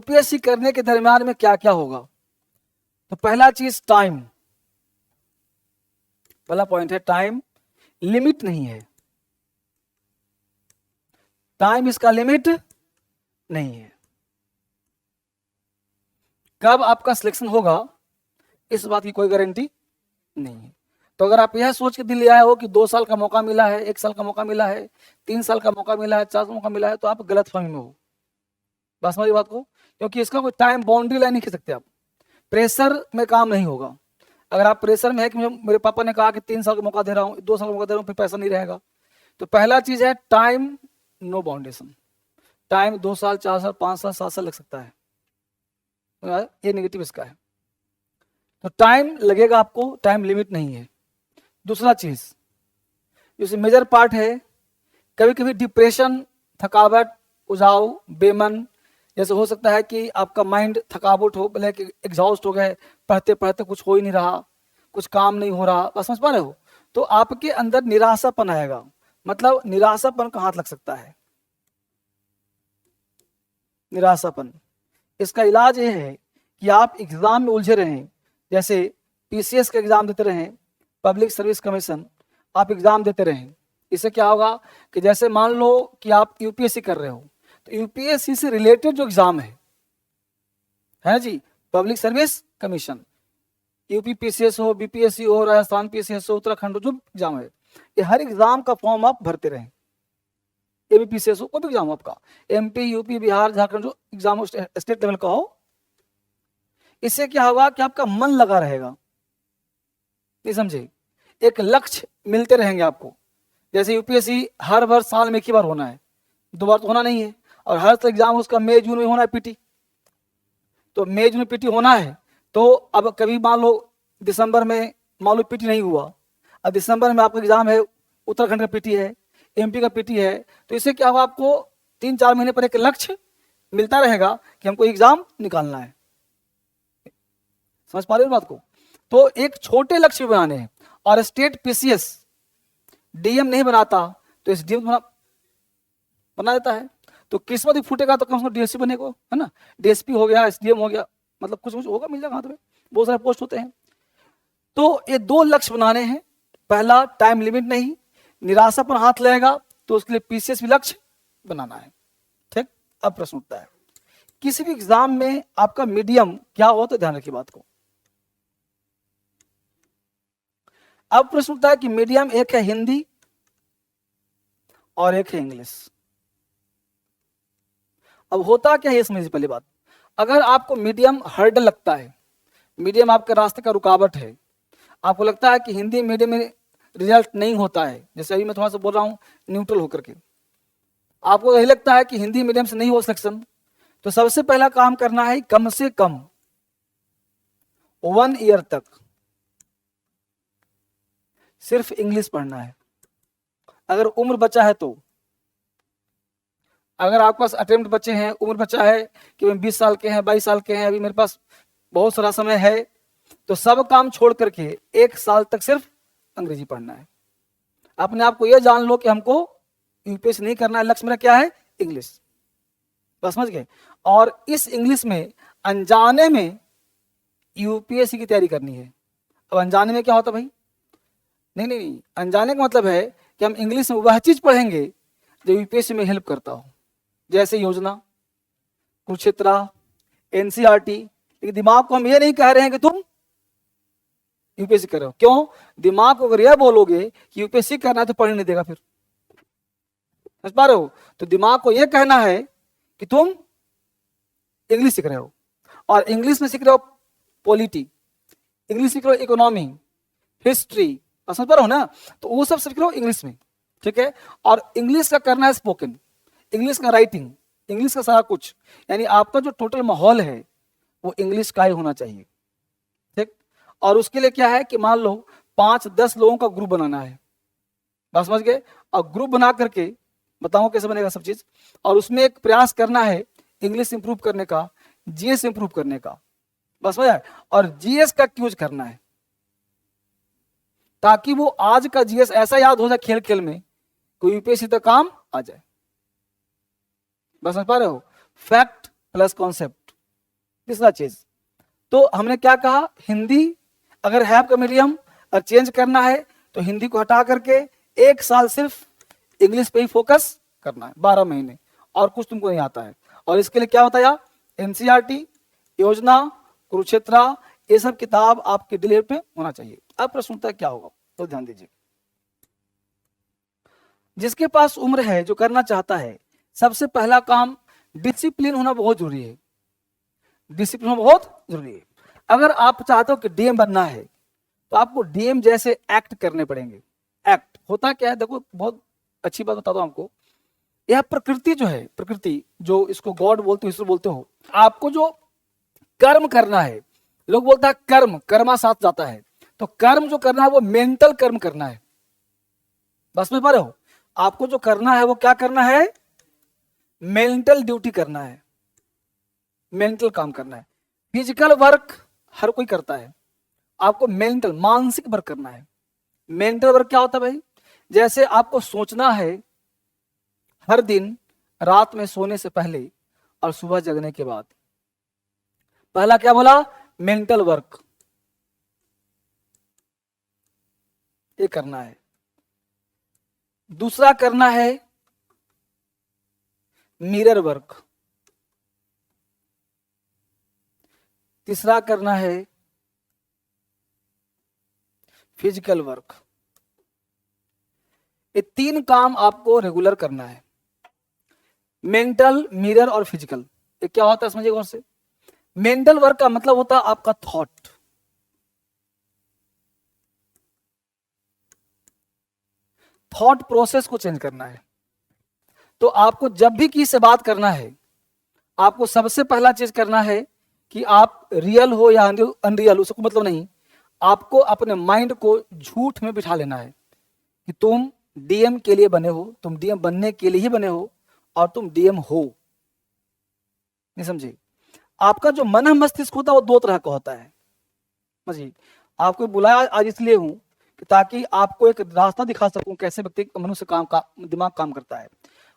UPSC करने के दरमियान में क्या क्या होगा? तो पहला चीज टाइम, पहला पॉइंट है टाइम लिमिट नहीं है, टाइम इसका लिमिट नहीं है। कब आपका सिलेक्शन होगा इस बात की कोई गारंटी नहीं है। तो अगर आप यह सोच के दिल्ली आए हो कि 2 साल का मौका मिला है, 1 साल का मौका मिला है, 3 साल का मौका मिला है, 4 साल का मौका मिला है, तो आप गलत फहमी में हो। बस समझिए बात को, क्योंकि इसका कोई टाइम बाउंड्री लाइन नहीं खींच सकते आप। प्रेशर में काम नहीं होगा। अगर आप प्रेशर में है कि मेरे पापा ने कहा कि 3 साल का मौका दे रहा हूँ, 2 साल का मौका दे रहा हूँ, फिर पैसा नहीं रहेगा, तो पहला चीज है टाइम नो बाउंडेशन। टाइम 2 साल, 4 साल, 5 साल, 7 साल लग सकता है, ये नेगेटिव इसका है। तो टाइम लगेगा आपको, टाइम लिमिट नहीं है। दूसरा चीज जैसे मेजर पार्ट है, कभी कभी डिप्रेशन, थकावट, उजाव, बेमन, जैसे हो सकता है कि आपका माइंड थकावट हो, बोले कि एग्जॉस्ट हो गए, पढ़ते पढ़ते कुछ हो ही नहीं रहा, कुछ काम नहीं हो रहा, बस समझ पा रहे हो? तो आपके अंदर निराशापन आएगा। मतलब निराशापन का हाथ लग सकता है, निराशापन। इसका इलाज ये है कि आप एग्जाम में उलझे रहें, जैसे पीसीएस का एग्जाम देते रहें, पब्लिक सर्विस कमीशन, आप एग्जाम देते रहें। इससे क्या होगा कि जैसे मान लो कि आप यूपीएससी कर रहे हो, तो यूपीएससी से रिलेटेड जो एग्जाम है जी, public service commission, UP PCS हो, बीपीएससी हो, राजस्थान पीसीएस हो, उत्तराखंड हो, जो एग्जाम है, ये हर एग्जाम का फॉर्म आप भरते रहें। एबीपीसीएस हो, कोई भी एग्जाम आपका, एमपी, यूपी, बिहार, झारखंड, जो एग्जाम हो स्टेट लेवल का हो, इससे क्या होगा कि आपका मन लगा रहेगा। नहीं समझे? एक लक्ष्य मिलते रहेंगे आपको। जैसे यूपीएससी हर वर्ष साल में 1 ही बार होना है, 2 बार तो होना नहीं है, और हर एग्जाम उसका मई जून में होना है पीटी, तो मई जून में पीटी होना है। तो अब कभी मान लो दिसंबर में मान लो पीटी नहीं हुआ, अब दिसंबर में आपका एग्जाम है, उत्तराखंड का पीटी है, एमपी का पीटी है, तो इससे क्या होगा, आपको 3-4 महीने पर एक लक्ष्य मिलता रहेगा कि हमको एग्जाम निकालना है। समझ पा रहे हो बात को? तो एक छोटे लक्ष्य बनाने हैं। और स्टेट पीसीएस डीएम नहीं बनाता तो एसडीएम बना देता है, तो किस्मत ही फूटेगा तो कम से कम डीएसपी बनेगा, है ना? डीएसपी हो गया, एसडीएम हो गया, मतलब कुछ कुछ होगा, मिल जाएगा हाथ में, बहुत सारे पोस्ट होते हैं। तो ये 2 लक्ष्य बनाने हैं। पहला टाइम लिमिट नहीं, निराशा पर हाथ लगेगा, तो उसके लिए पीसीएस भी लक्ष्य बनाना है। ठीक। अब प्रश्न उठता है, किसी भी एग्जाम में आपका मीडियम क्या हो, तो ध्यान रखिए बात को। अब प्रश्न उठता है कि मीडियम एक है हिंदी और एक है इंग्लिश। अब होता क्या है ये समझिए पहली बात। अगर आपको मीडियम हर्डल लगता है, मीडियम आपके रास्ते का रुकावट है, आपको लगता है कि हिंदी मीडियम में रिजल्ट नहीं होता है, जैसे अभी मैं थोड़ा सा बोल रहा हूँ न्यूट्रल होकर के, आपको यही लगता है कि हिंदी मीडियम से नहीं हो सिलेक्शन, तो सबसे पहला काम करना है कम से कम 1 ईयर तक सिर्फ इंग्लिश पढ़ना है। अगर उम्र बचा है तो, अगर आपके पास अटेम्प्ट बचे हैं, उम्र बचा है कि मैं 20 साल के हैं, 22 साल के हैं, अभी मेरे पास बहुत सारा समय है, तो सब काम छोड़ करके 1 साल तक सिर्फ अंग्रेजी पढ़ना है। अपने आप को यह जान लो कि हमको यूपीएससी नहीं करना है, लक्ष्य मेरा क्या है, इंग्लिश। बस समझ गए? और इस इंग्लिश में अनजाने में यूपीएससी की तैयारी करनी है। अब अनजाने में क्या होता भाई? नहीं, अनजाने का मतलब है कि हम इंग्लिश में वह चीज पढ़ेंगे जो यूपीएससी में हेल्प करता हो, जैसे योजना, कुरुक्षेत्र, एनसीईआरटी। लेकिन दिमाग को हम ये नहीं कह रहे हैं कि तुम यूपीएससी कर रहे हो। क्यों? दिमाग को अगर यह बोलोगे कि यूपीएससी करना है तो पढ़ने नहीं देगा, फिर समझ पा रहे हो? तो दिमाग को यह कहना है कि तुम इंग्लिश सीख रहे हो, और इंग्लिश में सीख रहे हो पॉलिटी, इंग्लिश सीख रहे हो इकोनॉमी, हिस्ट्री, समझ पा रहे हो ना? तो वो सब सीख रहे हो इंग्लिश में, ठीक है? और इंग्लिश का करना है स्पोकन, इंग्लिश का राइटिंग, इंग्लिश का सारा कुछ, यानी आपका जो टोटल माहौल है वो इंग्लिश का ही होना चाहिए। ठीक। और उसके लिए क्या है कि मान लो 5-10 लोगों का ग्रुप बनाना है, बस समझ गए? और ग्रुप बना करके बताऊं कैसे बनेगा सब चीज, और उसमें एक प्रयास करना है इंग्लिश इंप्रूव करने का, जीएस इंप्रूव करने का, बस समझ आए? और जीएस का यूज करना है ताकि वो आज का जीएस ऐसा याद हो जाए खेल खेल में, कोई यूपीएससी तक काम आ जाए। बस समझ पा रहे हो? फैक्ट प्लस कॉन्सेप्ट, तीसरा चीज, तो हमने क्या कहा, हिंदी अगर है आपका मीडियम और चेंज करना है तो हिंदी को हटा करके 1 साल सिर्फ इंग्लिश पे ही फोकस करना है, 12 महीने, और कुछ तुमको नहीं आता है। और इसके लिए क्या बताया, एनसीईआरटी, योजना, कुरुक्षेत्रा, ये सब किताब आपके डिलीवर पे होना चाहिए। अब प्रश्न उठता है क्या होगा, तो ध्यान दीजिए। जिसके पास उम्र है, जो करना चाहता है, सबसे पहला काम डिसिप्लिन होना बहुत जरूरी है। डिसिप्लिन होना बहुत जरूरी है। अगर आप चाहते हो कि डीएम बनना है तो आपको डीएम जैसे एक्ट करने पड़ेंगे। एक्ट होता क्या है, देखो बहुत अच्छी बात बताता हूं आपको। यह प्रकृति जो है, प्रकृति जो इसको गॉड बोलते हो, ईश्वर बोलते हो, आपको जो कर्म करना है, लोग बोलता है कर्म, कर्मा साथ जाता है, तो कर्म जो करना है वो मेंटल कर्म करना है। बस में पा रहे हो, आपको जो करना है वो क्या करना है, मेंटल ड्यूटी करना है, मेंटल काम करना है। फिजिकल वर्क हर कोई करता है, आपको मेंटल, मानसिक वर्क करना है। मेंटल वर्क क्या होता है भाई, जैसे आपको सोचना है हर दिन रात में सोने से पहले और सुबह जगने के बाद। पहला क्या बोला, मेंटल वर्क, ये करना है। दूसरा करना है मिरर वर्क। तीसरा करना है फिजिकल वर्क। ये 3 काम आपको रेगुलर करना है, मेंटल, मिरर और फिजिकल। ये क्या होता है समझिए गौर से। मेंटल वर्क का मतलब होता है आपका थॉट, थॉट प्रोसेस को चेंज करना है। तो आपको जब भी किसी से बात करना है, आपको सबसे पहला चीज करना है कि आप रियल हो या अनरियल, उसको मतलब नहीं, आपको अपने माइंड को झूठ में बिठा लेना है कि तुम डीएम के लिए बने हो, तुम डीएम बनने के लिए ही बने हो और तुम डीएम हो। नहीं समझे, आपका जो मन मस्तिष्क होता है वो 2 तरह का होता है। समझिए, आपको बुलाया आज इसलिए हूं कि ताकि आपको एक रास्ता दिखा सकूं कैसे व्यक्ति मनुष्य दिमाग काम करता है।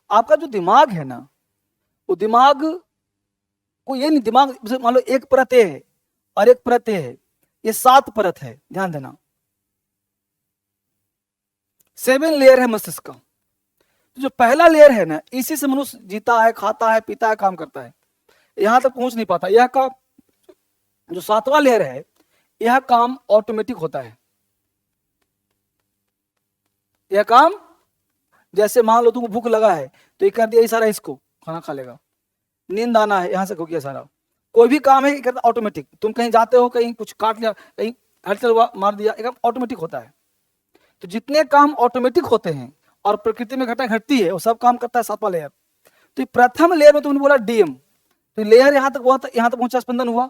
आपका जो दिमाग है ना, वो दिमाग को ये नहीं, दिमाग मान लो एक परत है और एक परत है, ये 7 परत है, ध्यान देना। 7 लेयर है मस्तिष्क का। तो जो पहला लेयर है ना, इसी से मनुष्य जीता है, खाता है, पीता है, काम करता है, यहां तक पहुंच नहीं पाता। यह का जो 7वां लेयर है, यह काम ऑटोमेटिक होता है। यह काम जैसे मान लो तुमको भूख लगा है तो ये कर दिया इशारा, इसको खाना खा लेगा। नींद आना है, यहां से हो गया सारा। कोई भी काम है करता ऑटोमेटिक। तुम कहीं जाते हो, कहीं कुछ काट लिया, कहीं हलचल हुआ, मार दिया, एक ऑटोमेटिक होता है। तो जितने काम ऑटोमेटिक होते हैं और प्रकृति में घटना घटती है, वो सब काम करता है 7वां लेयर। तो प्रथम लेयर में तुमने बोला डीएम, तो लेयर यहां तक हुआ, यहां तक पहुंचा, स्पंदन हुआ,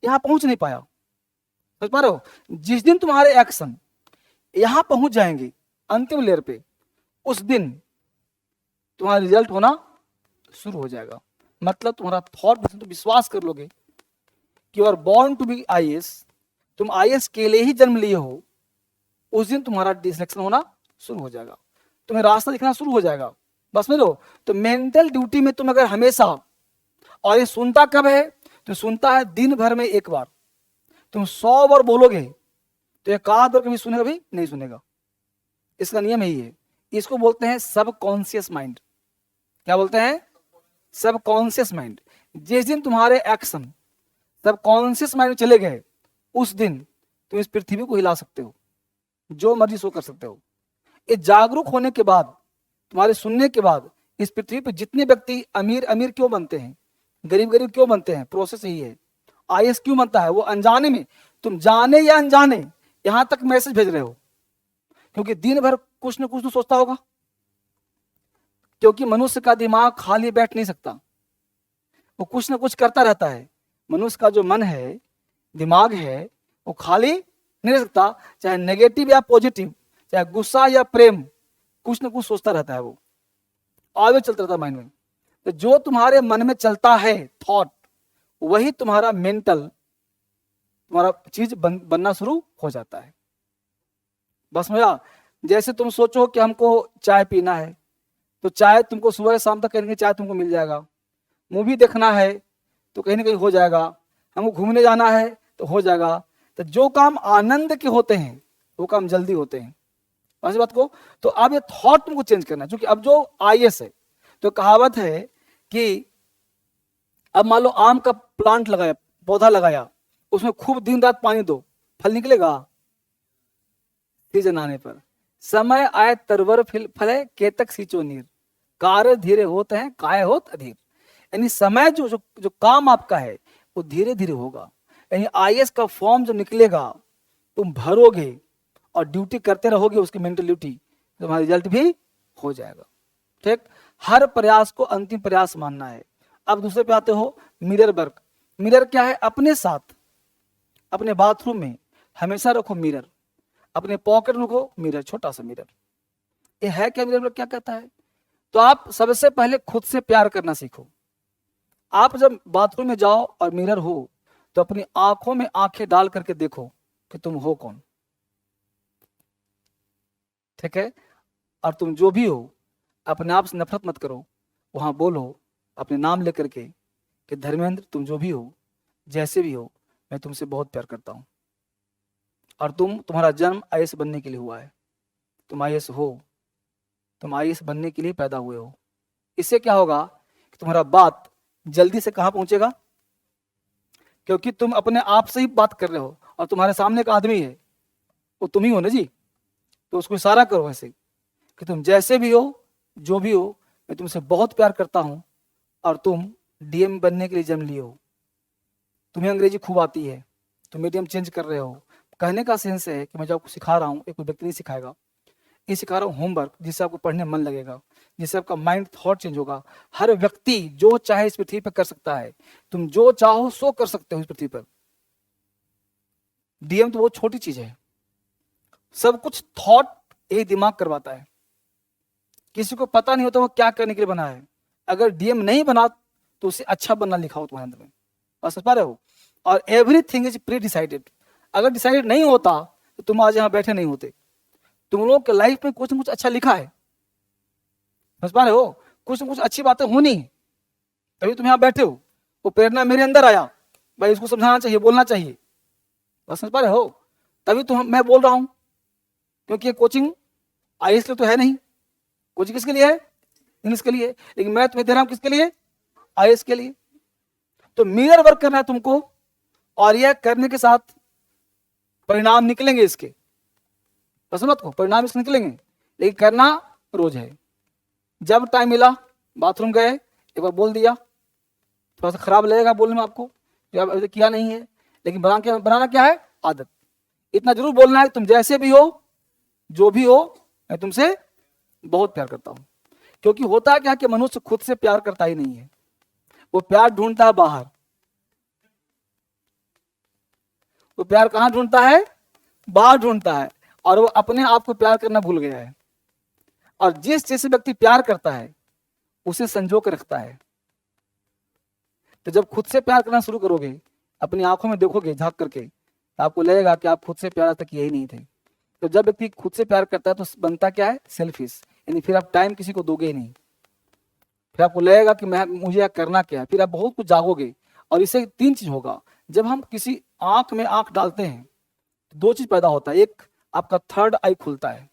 यहां पहुंच नहीं पाया। समझ पा रहे हो, जिस दिन तुम्हारे एक्शन यहां पहुंच जाएंगे अंतिम लेयर पे, उस दिन तुम्हारा रिजल्ट होना शुरू हो जाएगा। मतलब तुम्हारा थॉट, तुम विश्वास कर लोगे कि you are born to be IAS, तुम आईएएस के लिए ही जन्म लिए हो, उस दिन तुम्हारा डिसलेक्शन होना शुरू हो जाएगा, तुम्हें रास्ता दिखना शुरू हो जाएगा। बस में लो। तो मेंटल ड्यूटी में तुम अगर हमेशा, और ये सुनता कब है, तो सुनता है दिन भर में 1 बार। तुम 100 बार बोलोगे तो एक आध बार कभी सुनेगा, भी नहीं सुनेगा। इसका नियम यही है। इसको बोलते हैं सबकॉन्शियस माइंड। क्या बोलते हैं, सबकॉन्शियस माइंड। जिस दिन तुम्हारे एक्शन सबकॉन्शियस माइंड में चले गए, उस दिन तुम इस पृथ्वी को हिला सकते हो, जो मर्जी सो कर सकते हो। ये जागरूक होने के बाद, तुम्हारे सुनने के बाद, इस पृथ्वी पर जितने व्यक्ति अमीर अमीर क्यों बनते हैं, गरीब गरीब क्यों बनते हैं, प्रोसेस यही है। आईएएस क्यों बनता है, वो अनजाने में, तुम जाने या अनजाने यहां तक मैसेज भेज रहे हो, क्योंकि दिन भर कुछ न कुछ तो सोचता होगा। क्योंकि मनुष्य का दिमाग खाली बैठ नहीं सकता, वो कुछ न कुछ करता रहता है। मनुष्य का जो मन है, दिमाग है, वो खाली नहीं रह सकता, चाहे नेगेटिव या पॉजिटिव, चाहे गुस्सा या प्रेम, कुछ न कुछ सोचता रहता है, वो ऑलवेज चलता रहता है माइंड में। तो जो तुम्हारे मन में चलता है थॉट, वही तुम्हारा मेंटल, तुम्हारा चीज बनना शुरू हो जाता है। बस भैया, जैसे तुम सोचो कि हमको चाय पीना है, तो चाय तुमको सुबह से शाम तक करेंगे, चाय तुमको मिल जाएगा। मूवी देखना है तो कहीं ना कहीं हो जाएगा, हमको घूमने जाना है तो हो जाएगा। तो जो काम आनंद के होते हैं वो काम जल्दी होते हैं, ऐसी बात को। तो अब ये थॉट तुमको चेंज करना है, क्योंकि अब जो आईएएस है, तो कहावत है कि अब मान लो आम का प्लांट लगाया, पौधा लगाया, उसमें खूब दिन रात पानी दो, फल निकलेगा? सीजन आने पर समय आए तरवर फले केतक सींचो नीर, कार्य धीरे होते हैं काय होत अधीर। यानी समय जो काम आपका है वो धीरे धीरे होगा। यानी आईएएस का फॉर्म जो निकलेगा तुम भरोगे और ड्यूटी करते रहोगे, उसकी मेंटल ड्यूटी, तुम्हारा रिजल्ट भी हो जाएगा। ठीक, हर प्रयास को अंतिम प्रयास मानना है। अब दूसरे पे आते हो, मिरर वर्क। मिरर क्या है? अपने साथ, अपने बाथरूम में हमेशा रखो मिरर, अपने पॉकेट में रखो मिरर, छोटा सा मिरर। ये है क्या मिरर वर्क? क्या कहता है? तो आप सबसे पहले खुद से प्यार करना सीखो। आप जब बाथरूम में जाओ और मिरर हो तो अपनी आंखों में आंखें डाल करके देखो कि तुम हो कौन। ठीक है? और तुम जो भी हो अपने आप से नफरत मत करो, वहां बोलो अपने नाम लेकर के कि धर्मेंद्र, तुम जो भी हो, जैसे भी हो, मैं तुमसे बहुत प्यार करता हूं और तुम्हारा जन्म आईएएस बनने के लिए हुआ है। तुम आईएएस हो, तुम आईएएस बनने के लिए पैदा हुए हो। इससे क्या होगा कि तुम्हारा बात जल्दी से कहां पहुंचेगा? क्योंकि तुम अपने आप से ही बात कर रहे हो और तुम्हारे सामने एक आदमी है, वो तुम ही हो ना जी। तो उसको इशारा करो ऐसे कि तुम जैसे भी हो, जो भी हो, मैं तुमसे बहुत प्यार करता हूं और तुम डीएम बनने के लिए जन्म लिए हो। तुम्हें अंग्रेजी खूब आती है, तुम मीडियम चेंज कर रहे हो। कहने का सेंस है कि मैं जो आपको सिखा रहा हूँ, एक कोई व्यक्ति नहीं सिखाएगा, ये सिखा रहा हूँ होमवर्क, जिससे आपको पढ़ने मन लगेगा, जिससे आपका माइंड थॉट चेंज होगा। हर व्यक्ति जो चाहे इस पृथ्वी पर कर सकता है, तुम जो चाहो सो कर सकते हो इस पृथ्वी पर। डीएम तो बहुत छोटी चीज है, सब कुछ थॉट यही दिमाग करवाता है। किसी को पता नहीं होता वो क्या करने के लिए बना है। अगर डीएम नहीं बना तो उसे अच्छा बनना लिखा हो तुम्हारे अंदर में, बस समझ पा रहे हो। और एवरीथिंग इज प्री डिसाइडेड। अगर डिसाइडेड नहीं होता तो तुम आज यहाँ बैठे नहीं होते। तुम लोग के लाइफ में कुछ न कुछ अच्छा लिखा है, समझ पा रहे हो। कुछ न कुछ अच्छी बातें होनी, तभी तुम यहाँ बैठे हो। वो प्रेरणा मेरे अंदर आया, भाई इसको समझाना चाहिए, बोलना चाहिए, बस समझ पा रहे हो। तभी तो मैं बोल रहा हूँ, क्योंकि ये कोचिंग आईएएस के लिए तो है नहीं। कोचिंग किसके लिए है? इंग्लिश के लिए। लेकिन मैं तुम्हें दे रहा हूं किसके लिए? आईएएस के लिए। तो मिरर वर्क करना है तुमको, और यह करने के साथ परिणाम निकलेंगे इसके, बस मत को परिणाम इसके निकलेंगे, लेकिन करना रोज है। जब टाइम मिला बाथरूम गए, एक बार बोल दिया, थोड़ा सा खराब लगेगा बोलने में आपको, जब अभी किया नहीं है, लेकिन बनाना क्या है? आदत। इतना जरूर बोलना है, तुम जैसे भी हो, जो भी हो, मैं तुमसे बहुत प्यार करता हूं। क्योंकि होता क्या कि मनुष्य खुद से प्यार करता ही नहीं है, वो प्यार ढूंढता है बाहर। वो प्यार कहां ढूंढता है? बाहर ढूंढता है, और वो अपने आप को प्यार करना भूल गया है। और जिस जैसे व्यक्ति प्यार करता है उसे संजो कर रखता है। तो जब खुद से प्यार करना शुरू करोगे, अपनी आंखों में देखोगे झांक करके, तो आपको लगेगा कि आप खुद से प्यार तक यही नहीं थे। तो जब व्यक्ति खुद से प्यार करता है तो बनता क्या है? सेल्फिश। यानी फिर आप टाइम किसी को दोगे ही नहीं, फिर आपको लगेगा कि मुझे करना क्या है। फिर आप बहुत कुछ जागोगे। और इससे तीन चीज होगा, जब हम किसी आंख में आंख डालते हैं तो दो चीज पैदा होता है। एक, आपका थर्ड आई खुलता है,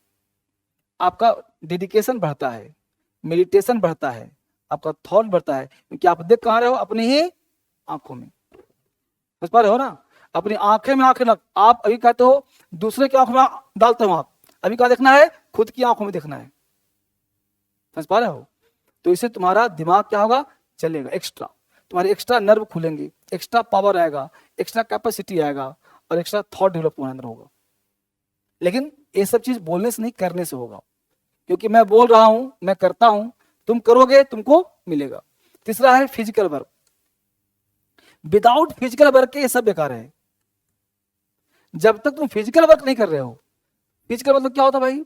आपका डेडिकेशन बढ़ता है, मेडिटेशन बढ़ता है, आपका थॉट बढ़ता है। क्योंकि आप देख कहां रहे हो? अपनी ही आंखों में, समझ पा रहे हो ना। अपनी आंखें में आंखें लग, आप अभी कहते हो दूसरे की आंखों में डालते हो, आप अभी क्या देखना है? खुद की आंखों में देखना है, समझ पा रहे हो। तो इससे तुम्हारा दिमाग क्या होगा? चलेगा एक्स्ट्रा, तुम्हारे एक्स्ट्रा नर्व खुलेंगे, एक्स्ट्रा पावर आएगा, एक्स्ट्रा कैपेसिटी आएगा, और एक्स्ट्रा थॉट डेवलप तुम्हारे अंदर होगा। लेकिन ये सब चीज बोलने से नहीं, करने से होगा। क्योंकि मैं बोल रहा हूं, मैं करता हूं, तुम करोगे, तुमको मिलेगा। तीसरा है physical work. Without physical work के ये सब बेकार है। जब तक तुम फिजिकल वर्क नहीं कर रहे हो, फिजिकल मतलब क्या होता है भाई?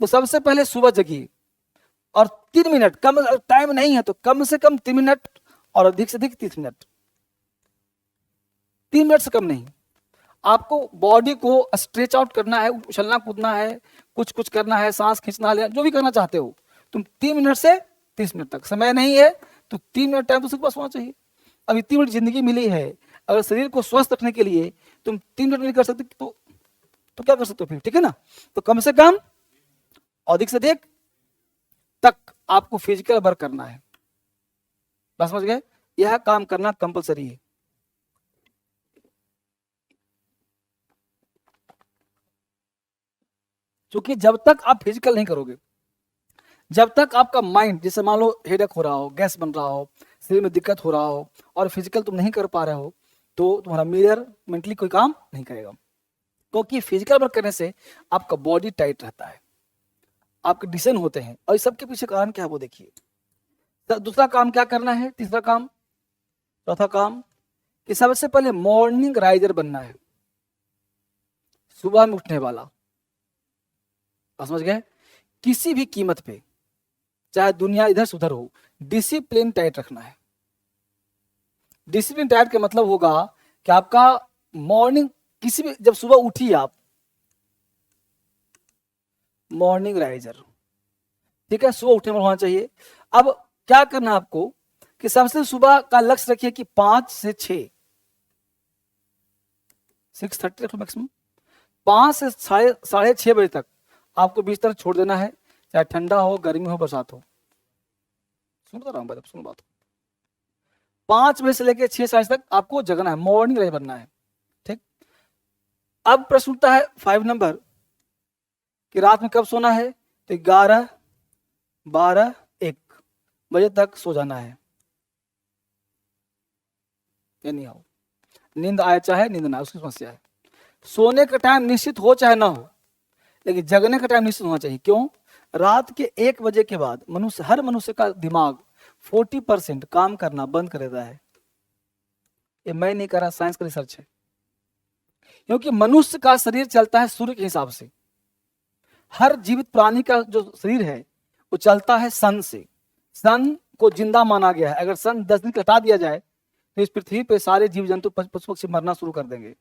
तो सबसे पहले सुबह जगिए और 3 मिनट, कम टाइम नहीं है तो कम से कम 3 मिनट, और अधिक से अधिक 30 मिनट। 3 मिनट से कम नहीं। आपको बॉडी को स्ट्रेच आउट करना है, उछलना कूदना है, कुछ कुछ करना है, सांस खींचना है, जो भी करना चाहते हो तुम 3 मिनट से 30 मिनट तक। समय नहीं है तो 3 मिनट टाइम तो सबके पास होना चाहिए। अब इतनी बड़ी जिंदगी मिली है, अगर शरीर को स्वस्थ रखने के लिए तुम 3 मिनट नहीं कर सकते तो क्या कर सकते हो फिर, ठीक है ना। तो कम से कम अधिक से अधिक तक आपको फिजिकल वर्क करना है, बस समझ गए, यह काम करना कंपलसरी है। क्योंकि जब तक आप फिजिकल नहीं करोगे, जब तक आपका माइंड, जैसे मान लो हेडेक हो रहा हो, गैस बन रहा हो, शरीर में दिक्कत हो रहा हो और फिजिकल तुम नहीं कर पा रहे हो, तो तुम्हारा मिरर मेंटली कोई काम नहीं करेगा। क्योंकि फिजिकल वर्क करने से आपका बॉडी टाइट रहता है, आपके डिसीजन होते हैं, और इस सबके पीछे कारण क्या है वो देखिए। दूसरा काम क्या करना है, तीसरा काम, चौथा काम, कि सबसे पहले मॉर्निंग राइजर बनना है, सुबह में उठने वाला, समझ गए। किसी भी कीमत पे, चाहे दुनिया इधर से उधर हो, डिसिप्लिन टाइट रखना है। डिसिप्लिन टाइट का मतलब होगा कि आपका मॉर्निंग, किसी भी, जब सुबह उठिए आप, मॉर्निंग राइजर, ठीक है, सुबह उठने में होना चाहिए। अब क्या करना है आपको, कि सबसे सुबह का लक्ष्य रखिए कि 5 से 6, 6:30 रखो मैक्सिमम, 5 से साढ़े 6 बजे तक आपको बिस्तर छोड़ देना है, चाहे ठंडा हो, गर्मी हो, बरसात हो। सुनता रहा हूँ, सुन बात। 5 बजे से लेकर 6 साढ़े तक आपको जगना है, मॉर्निंग राइजर बनना है, ठीक। अब प्रश्न उठता है 5 नंबर, कि रात में कब सोना है, तो 11, 12, 1 बजे तक सो जाना है, या नहीं आओ, नींद आए चाहे नींद ना आए, उसकी समस्या है। सोने का टाइम निश्चित हो चाहे ना हो, लेकिन जगने का टाइम निश्चित होना चाहिए। क्यों? रात के 1 बजे के बाद हर मनुष्य का दिमाग 40% काम करना बंद कर देता है। ये मैं नहीं कर रहा, साइंस का रिसर्च है। क्योंकि मनुष्य का शरीर चलता है सूर्य के हिसाब से, हर जीवित प्राणी का जो शरीर है वो चलता है सन से। सन को जिंदा माना गया है, अगर सन 10 दिन हटा दिया जाए तो इस पृथ्वी पे सारे जीव जंतु पशु पक्षी मरना शुरू कर देंगे।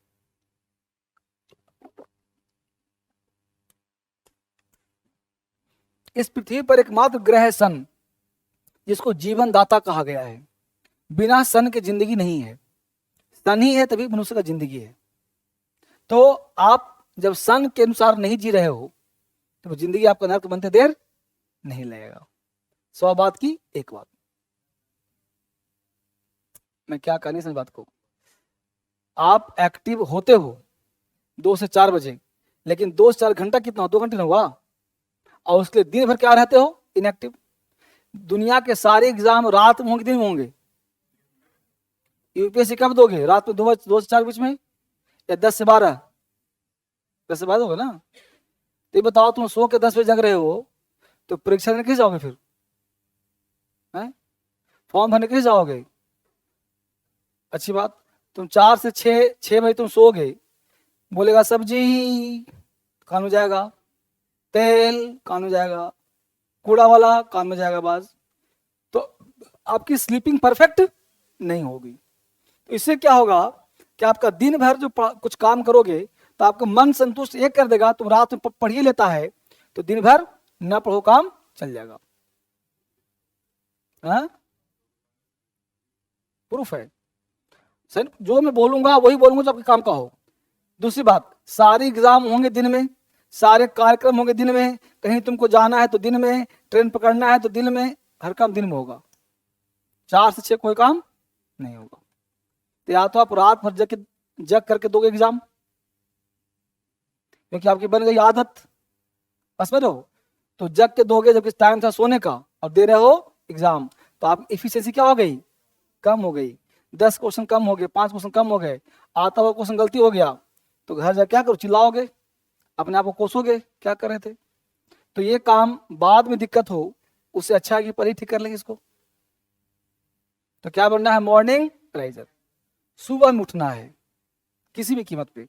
इस पृथ्वी पर एकमात्र ग्रह है सन, जिसको जीवन दाता कहा गया है। बिना सन के जिंदगी नहीं है, सन ही है तभी मनुष्य का जिंदगी है। तो आप जब सन के अनुसार नहीं जी रहे हो तो जिंदगी आपका नर्क बनते देर नहीं लगेगा। 100 बात की एक बात, मैं क्या कहनी समझ बात को। आप एक्टिव होते हो 2 से 4 बजे, लेकिन 2 से 4 घंटा कितना हो, 2 घंटे ना हुआ, और उसके लिए दिन भर क्या रहते हो, इनएक्टिव। दुनिया के सारे एग्जाम रात में होंगे, दिन में होंगे। यूपीएससी कब दोगे, रात में 2 से 4 बीच में, या 10 से 12, 10 से 12 होगा ना। तो ये बताओ, तुम सो के 10 बजे जग रहे हो तो परीक्षा देने कैसे जाओगे फिर, फॉर्म भरने कैसे जाओगे। अच्छी बात, तुम 4 से 6 बजे तुम सोओगे, बोलेगा सब्जी कान में जाएगा, तेल कान में जाएगा, कूड़ा वाला कान में जाएगा बाज, तो आपकी स्लीपिंग परफेक्ट नहीं होगी। तो इससे क्या होगा कि आपका दिन भर जो कुछ काम करोगे तो आपका मन संतुष्ट एक कर देगा। तुम रात में पढ़ ही लेता है तो दिन भर न पढ़ो काम चल जाएगा, प्रूफ है सर, जो मैं बोलूंगा वही बोलूंगा जो आपके काम का हो। दूसरी बात, सारे एग्जाम होंगे दिन में, सारे कार्यक्रम होंगे दिन में, कहीं तुमको जाना है तो दिन में, ट्रेन पकड़ना है तो दिन में, हर काम दिन में होगा। 4 से 6 कोई काम नहीं होगा। तो या तो आप रात भर जग करके दोगे एग्जाम, क्योंकि आपकी बन गई आदत, बस में रहो, तो जग के दोगे जबकि टाइम था सोने का और दे रहे हो एग्जाम, तो आप एफिशिएंसी क्या हो गई, कम हो गई। 10 क्वेश्चन कम हो गए, 5 क्वेश्चन कम हो गए, आता हुआ क्वेश्चन गलती हो गया तो घर जाकर क्या करो, चिल्लाओगे, अपने आप को कोसोगे, क्या कर रहे थे। तो ये काम बाद में दिक्कत हो, उससे अच्छा है कि पहले ठीक कर लेंगे इसको। तो क्या बनना है, मॉर्निंग राइजर, सुबह में उठना है किसी भी कीमत पे।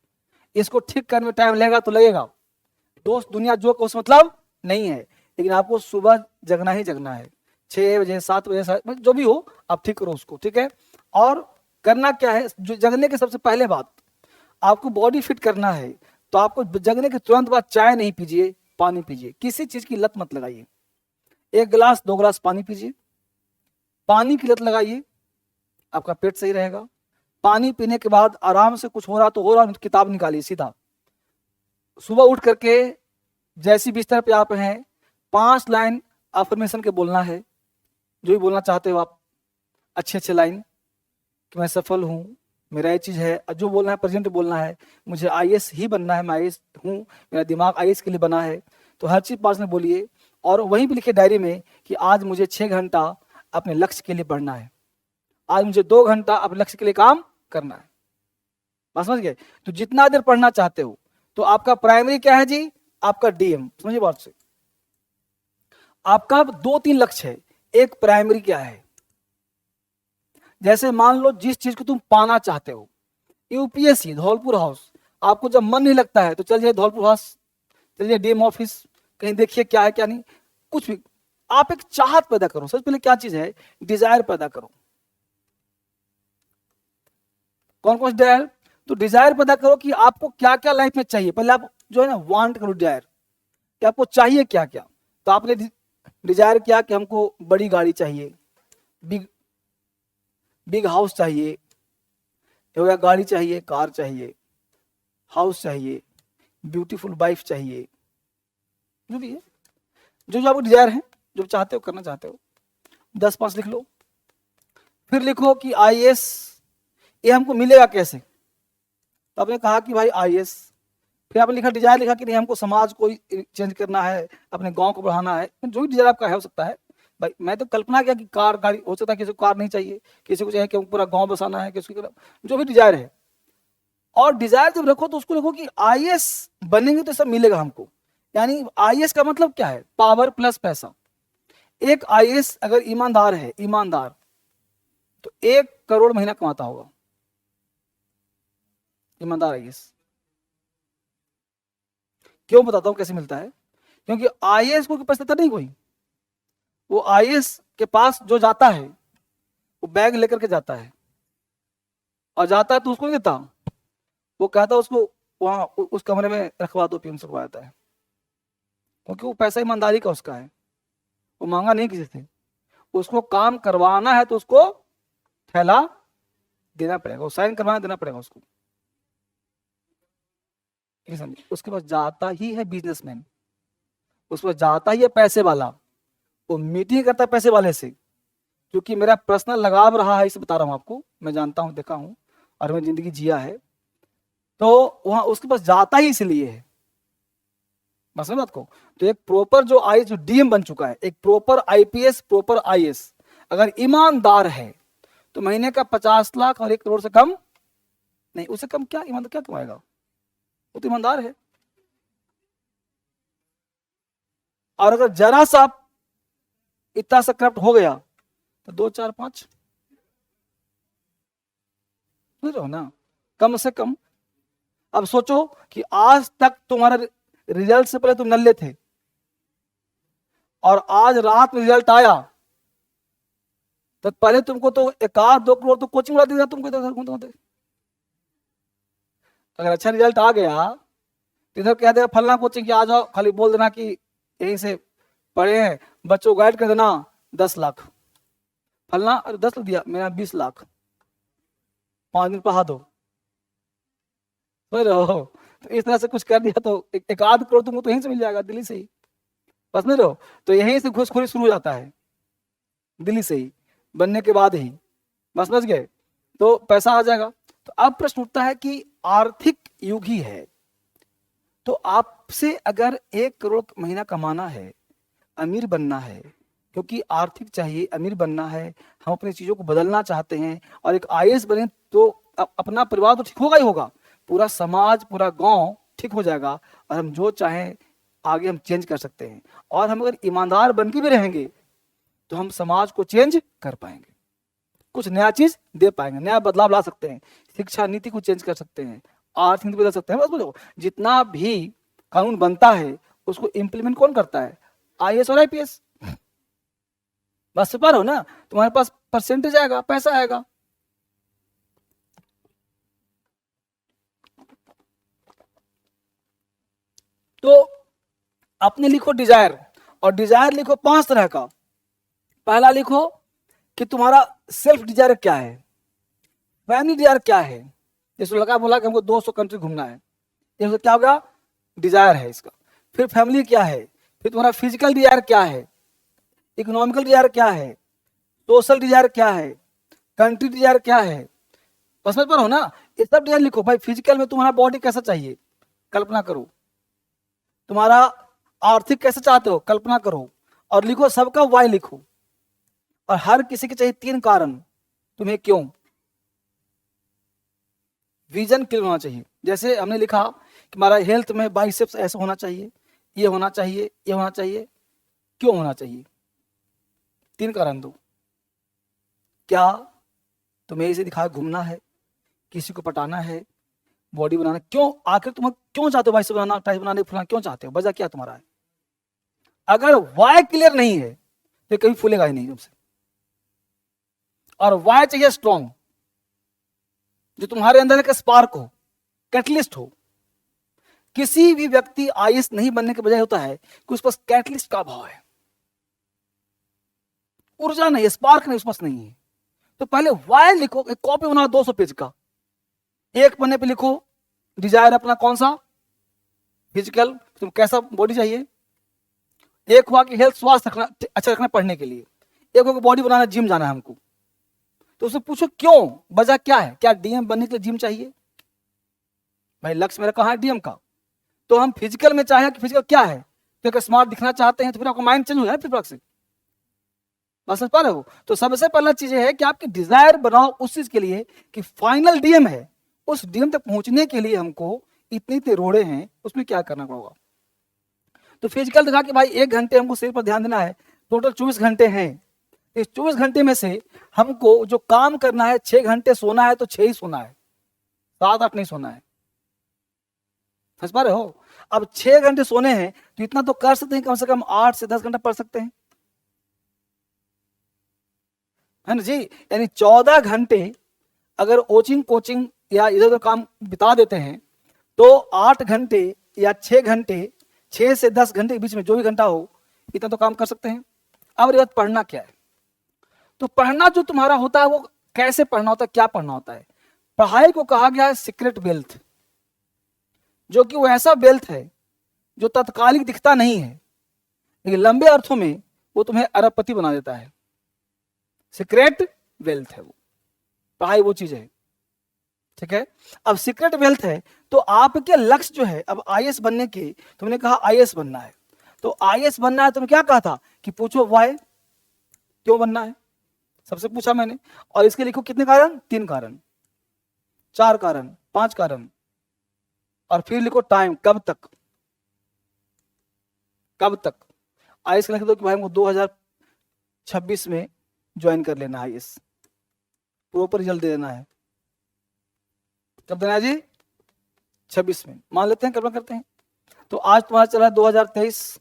इसको ठीक करने में टाइम लगेगा तो लगेगा, दोस्त दुनिया जो उस मतलब नहीं है, लेकिन आपको सुबह जगना ही जगना है। 6 बजे 7 बजे जो भी हो आप ठीक करो उसको, ठीक है। और करना क्या है, जो जगने के सबसे पहले बात, आपको बॉडी फिट करना है तो आपको जगने के तुरंत बाद चाय नहीं पीजिए, पानी पीजिए। किसी चीज की लत मत लगाइए, 1 गिलास 2 गिलास पानी पीजिए, पानी की लत लगाइए आपका पेट सही रहेगा। पानी पीने के बाद आराम से कुछ हो रहा तो हो रहा, किताब निकालिए सीधा। सुबह उठ करके जैसी बिस्तर पे आप हैं 5 लाइन अफर्मेशन के बोलना है, जो भी बोलना चाहते हो आप, अच्छे अच्छे लाइन कि मैं सफल हूँ, मेरा ये चीज़ है, जो बोलना है प्रेजेंट बोलना है, मुझे आईएएस ही बनना है, मैं आईएएस हूँ, मेरा दिमाग आईएएस के लिए बना है। तो हर चीज़ 5 में बोलिए और वहीं भी लिखिए डायरी में कि आज मुझे 6 घंटा अपने लक्ष्य के लिए पढ़ना है, आज मुझे 2 घंटा अपने लक्ष्य के लिए काम करना है। बात समझ गए? तो जितना देर पढ़ना चाहते हो, तो आपका प्राइमरी क्या है जी, आपका डीएम, समझिए बात से। आपका 2-3 लक्ष्य है। एक प्राइमरी क्या है, जैसे मान लो जिस चीज को तुम पाना चाहते हो, यूपीएससी धौलपुर हाउस, आपको जब मन नहीं लगता है तो चल जाइए धौलपुर हाउस, चलिए डीएम ऑफिस, कहीं देखिए क्या है क्या नहीं, कुछ भी। आप एक चाहत पैदा करो, सबसे पहले क्या चीज है, डिजायर पैदा करो। कौन कौन सा डिजायर? तो डिजायर पैदा करो कि आपको क्या क्या लाइफ में चाहिए। पहले आप जो है ना वांट करो डिजायर कि आपको चाहिए क्या क्या। तो आपने डिजायर किया कि हमको बड़ी गाड़ी चाहिए, बिग हाउस चाहिए, हो गया गाड़ी चाहिए, कार चाहिए, हाउस चाहिए, ब्यूटीफुल वाइफ चाहिए, जो भी है, जो जो आपको डिजायर है, जो चाहते हो करना चाहते हो, 10-5 लिख लो। फिर लिखो कि आईएएस ये हमको मिलेगा कैसे। तो आपने कहा कि भाई आईएएस, फिर आपने लिखा डिजायर, लिखा कि नहीं हमको समाज को चेंज करना है, अपने गांव को बढ़ाना है, जो भी डिजायर आपका है हो सकता है। भाई मैं तो कल्पना किया कि कार गाड़ी, हो सकता है किसी को कार नहीं चाहिए, किसी को चाहिए कि पूरा गांव बसाना है, किसी को जो भी डिजायर है। और डिजायर जब रखो तो उसको लिखो कि आईएएस बनेंगे तो सब मिलेगा हमको। यानी आईएएस का मतलब क्या है, पावर प्लस पैसा। एक आईएएस अगर ईमानदार है, ईमानदार, तो 1 करोड़ महीना कमाता होगा, ईमानदार आईएएस। क्यों बताता हूं कैसे मिलता है, क्योंकि आईएएस को पैसा देता नहीं कोई। वो आईएएस के पास जो जाता है वो बैग लेकर के जाता है, और जाता है तो उसको नहीं देता, वो कहता है उसको वहां उस कमरे में रखवा दो, पीएम से रखवा देता है, क्योंकि वो पैसा ईमानदारी का उसका है, वो मांगा नहीं किसी से। उसको काम करवाना है तो उसको थैला देना पड़ेगा, वो साइन करवाना देना पड़ेगा उसको। समझिए, उसके पास जाता ही है बिजनेसमैन, उस पर जाता ही है पैसे वाला, वो मीटिंग करता है पैसे वाले से। क्योंकि मेरा पर्सनल लगाव रहा है, इसे बता रहा हूं आपको, मैं जानता हूं, देखा हूं और मैं जिंदगी जिया है, तो वहां उसके पास जाता ही इसलिए है। बस बात को, तो एक प्रॉपर जो आई जो डीएम बन चुका है, एक प्रॉपर आईपीएस, प्रॉपर आईएएस अगर ईमानदार है तो महीने का 50 लाख और 1 करोड़ से कम नहीं, उससे कम क्या ईमानदार क्या कमाएगा, वो तो ईमानदार है। और अगर जरा सा इतना सा करप्ट हो गया तो 2, 4, 5 समझ रहे हो ना, कम से कम। अब सोचो कि आज तक तुम्हारा रिजल्ट से पहले तुम नल्ले थे, और आज रात में रिजल्ट आया, तो पहले तुमको तो 1-2 करोड़ तो कोचिंग उड़ा देगा तुमको इधर। अगर अच्छा रिजल्ट आ गया तो इधर कह देगा फलना कोचिंग की आ जाओ, खाली बोल देना कि यहीं से पढ़े हैं, बच्चों गाइड कर देना, 10 लाख फलना, अरे 10 दिया, मेरा 20 लाख 5 दिन पढ़ा दो, समझ रहे हो। तो इस तरह से कुछ कर दिया तो 1-8 करोड़ तुमको तो यहीं से मिल जाएगा, दिल्ली से ही, बस नहीं रहो। तो यहीं से घूसखोरी शुरू हो जाता है, दिल्ली से ही बनने के बाद ही, बस बच गए तो पैसा आ जाएगा। तो अब प्रश्न उठता है कि आर्थिक युग ही है, तो आपसे अगर 1 करोड़ महीना कमाना है, अमीर बनना है, क्योंकि आर्थिक चाहिए, अमीर बनना है, हम अपनी चीजों को बदलना चाहते हैं, और एक आईएएस बने तो अपना परिवार तो ठीक होगा ही होगा, पूरा समाज, पूरा गांव ठीक हो जाएगा, और हम जो चाहें आगे हम चेंज कर सकते हैं। और हम अगर ईमानदार बन के भी रहेंगे तो हम समाज को चेंज कर पाएंगे, कुछ नया चीज दे पाएंगे, नया बदलाव ला सकते हैं, शिक्षा नीति को चेंज कर सकते हैं, आर्थिक नीति बदल सकते हैं। बस बोलो, जितना भी कानून बनता है उसको इम्प्लीमेंट कौन करता है, आईएएस और आईपीएस। बस पर हो ना, तुम्हारे पास परसेंटेज आएगा, पैसा आएगा। तो अपने लिखो डिजायर, और डिजायर लिखो 5 तरह का। पहला लिखो कि तुम्हारा सेल्फ डिजायर क्या है, फैमिली डिजायर क्या है? जैसे लगा बोला कि हमको 200 कंट्री घूमना है, ये क्या होगा? डिजायर है इसका। फिर फैमिली क्या है? फिर तुम्हारा फिजिकल डिजायर क्या है? इकोनॉमिकल डिजायर क्या है? सोशल डिजायर क्या है? कंट्री डिजायर क्या है? बस समझ पर हो ना? ये सब डिजायर लिखो भाई। फिजिकल में तुम्हारा बॉडी कैसा चाहिए, कल्पना करो। तुम्हारा आर्थिक कैसे चाहते हो, कल्पना करो। और लिखो, सबका वाई लिखो। और हर किसी के चाहिए 3 कारण, तुम्हें क्यों। विजन क्लियर होना चाहिए। जैसे हमने लिखा कि हमारा हेल्थ में बाइसेप्स ऐसा होना चाहिए, ये होना चाहिए, ये होना चाहिए। क्यों होना चाहिए? 3 कारण दो। क्या तुम्हें इसे दिखा घूमना है, किसी को पटाना है, बॉडी बनाना? क्यों? आखिर तुम क्यों चाहते हो बाइसेप्स बनाना, टाइस बनाने, फुलाना क्यों चाहते हो? वजह क्या तुम्हारा है? अगर वाई क्लियर नहीं है तो कभी फूलेगा ही नहीं तुमसे। और वाई चाहिए स्ट्रॉन्ग, जो तुम्हारे अंदर एक स्पार्क हो, कैटलिस्ट हो। किसी भी व्यक्ति आईएएस नहीं बनने के बजाय होता है कि उस पास कैटलिस्ट का अभाव है, ऊर्जा नहीं है, स्पार्क नहीं, उस पास नहीं है। तो पहले वाई लिखो, एक कॉपी बना 200 पेज का। एक पन्ने पे लिखो डिजायर अपना कौन सा, फिजिकल, तुम कैसा बॉडी चाहिए। एक हुआ कि हेल्थ, स्वास्थ्य रखना, अच्छा रखना पढ़ने के लिए। एक होगा बॉडी बनाना, जिम जाना है हमको। तो उससे पूछो क्यों, वजह क्या है? क्या डीएम बनने के लिए जिम चाहिए? भाई लक्ष्य मेरा कहाँ है? डीएम का। तो हम फिजिकल में चाहें कि फिजिकल क्या है, तो अगर स्मार्ट दिखना चाहते हैं तो फिर आपका माइंड चेंज हो जाए फिर से। बस समझ पा रहे हो? तो सबसे पहला चीज है कि आपकी डिजायर बनाओ उस चीज के लिए कि फाइनल डीएम है, उस डीएम तक पहुंचने के लिए हमको इतने इतने रोड़े हैं, उसमें क्या करना होगा। तो फिजिकल दिखा कि भाई 1 घंटे हमको शरीर पर ध्यान देना है, टोटल 24 घंटे हैं। इस 24 घंटे में से हमको जो काम करना है, 6 घंटे सोना है तो 6 ही सोना है, 7-8 नहीं सोना है। समझ पा रहे हो? अब 6 घंटे सोने हैं तो इतना तो कर सकते हैं, कम से कम 8 से 10 घंटा पढ़ सकते हैं, है ना जी। यानी 14 घंटे अगर कोचिंग या इधर उधर काम बिता देते हैं तो 8 घंटे या 6 घंटे, 6 से 10 घंटे के बीच में जो भी घंटा हो, इतना तो काम कर सकते हैं। अब ये बात पढ़ना क्या है। तो पढ़ना जो तुम्हारा होता है वो कैसे पढ़ना होता है, क्या पढ़ना होता है। पढ़ाई को कहा गया है सीक्रेट वेल्थ, जो कि वो ऐसा वेल्थ है जो तत्कालिक दिखता नहीं है, लेकिन लंबे अर्थों में वो तुम्हें अरबपति बना देता है। सीक्रेट वेल्थ है वो, पढ़ाई वो चीज है। ठीक है, अब सीक्रेट वेल्थ है तो आपके लक्ष्य जो है, अब आईएएस बनने के, तुमने कहा आईएएस बनना है, तो आईएएस बनना है, तुमने क्या कहा था कि पूछो वाई, क्यों बनना है, सबसे पूछा मैंने। और इसके लिखो कितने कारण, 3 कारण, 4 कारण, 5 कारण। और फिर लिखो टाइम, कब तक, कब तक। आईएएस लिख दो कि भाई हमको 2026 में ज्वाइन कर लेना है आईएएस, प्रॉपर रिजल्ट दे देना है। कब देना है जी? 26 में, मान लेते हैं, कल्पना करते हैं। तो आज तुम्हारा चला 2023,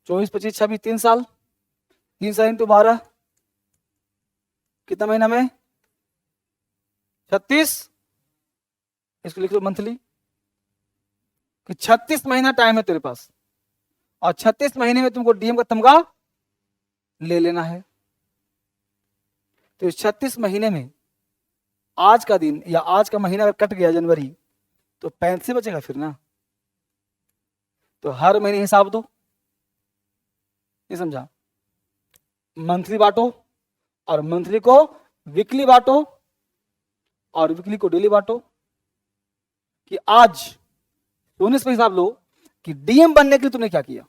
24, 25, 26, 3 साल। 3 साल इंटू 12 कितना महीना में? 36। इसको लिख लो मंथली कि 36 महीना टाइम है तेरे पास, और 36 महीने में तुमको डीएम का तमगा ले लेना है। तो इस 36 महीने में आज का दिन या आज का महीना अगर कट गया जनवरी, तो 35 बचेगा फिर ना। तो हर महीने हिसाब दो, ये समझा। मंथली बांटो, और मंथली को वीकली बांटो, और वीकली को डेली बांटो। कि आज 19 पे हिसाब लो कि डीएम बनने के लिए तुमने क्या किया।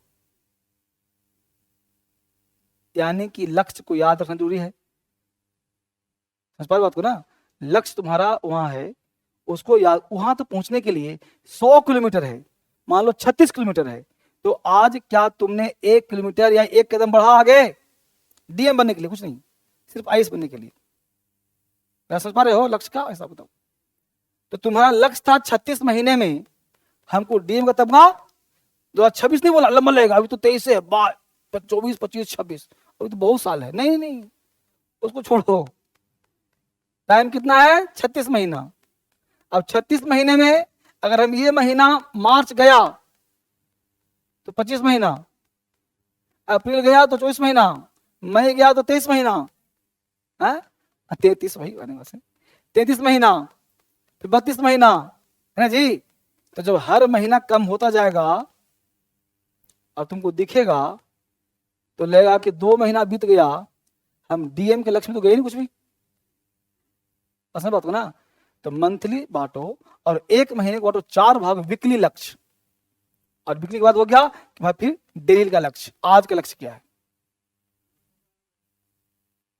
यानी कि लक्ष्य को याद रखना जरूरी है। समझ पा रहे बात को ना? लक्ष्य तुम्हारा वहां है, उसको याद, वहां तो पहुंचने के लिए 100 किलोमीटर है, मान लो 36 किलोमीटर है, तो आज क्या तुमने 1 किलोमीटर या 1 कदम बढ़ा आगे डीएम बनने के लिए? कुछ नहीं, सिर्फ आईएएस बनने के लिए। समझ पा रहे हो लक्ष्य का? ऐसा बताओ। तो तुम्हारा लक्ष्य था 36 महीने में हमको डीएम का तमगा, 2026 नहीं बोला, लंबा लगेगा, अभी तो 23 है, 24, 25, 26, अभी तो बहुत साल है। नहीं नहीं, उसको छोड़ो। टाइम कितना है? 36 महीना। अब 36 महीने में अगर हम ये महीना मार्च गया तो 25 महीना, अप्रैल गया तो 24 महीना, मई गया तो 23 महीना है, 33 वही आने वाले 33 महीना, फिर 32 महीना, है ना जी। तो जब हर महीना कम होता जाएगा और तुमको दिखेगा तो लगेगा कि 2 महीना बीत गया, हम डीएम के लक्ष्य में तो गए नहीं कुछ भी। असली बात को ना, तो मंथली बांटो और 1 महीने को बांटो 4 भाग, वीकली लक्ष्य, और वीकली के बाद हो गया कि भाई फिर डेली का लक्ष्य, आज का लक्ष्य क्या है,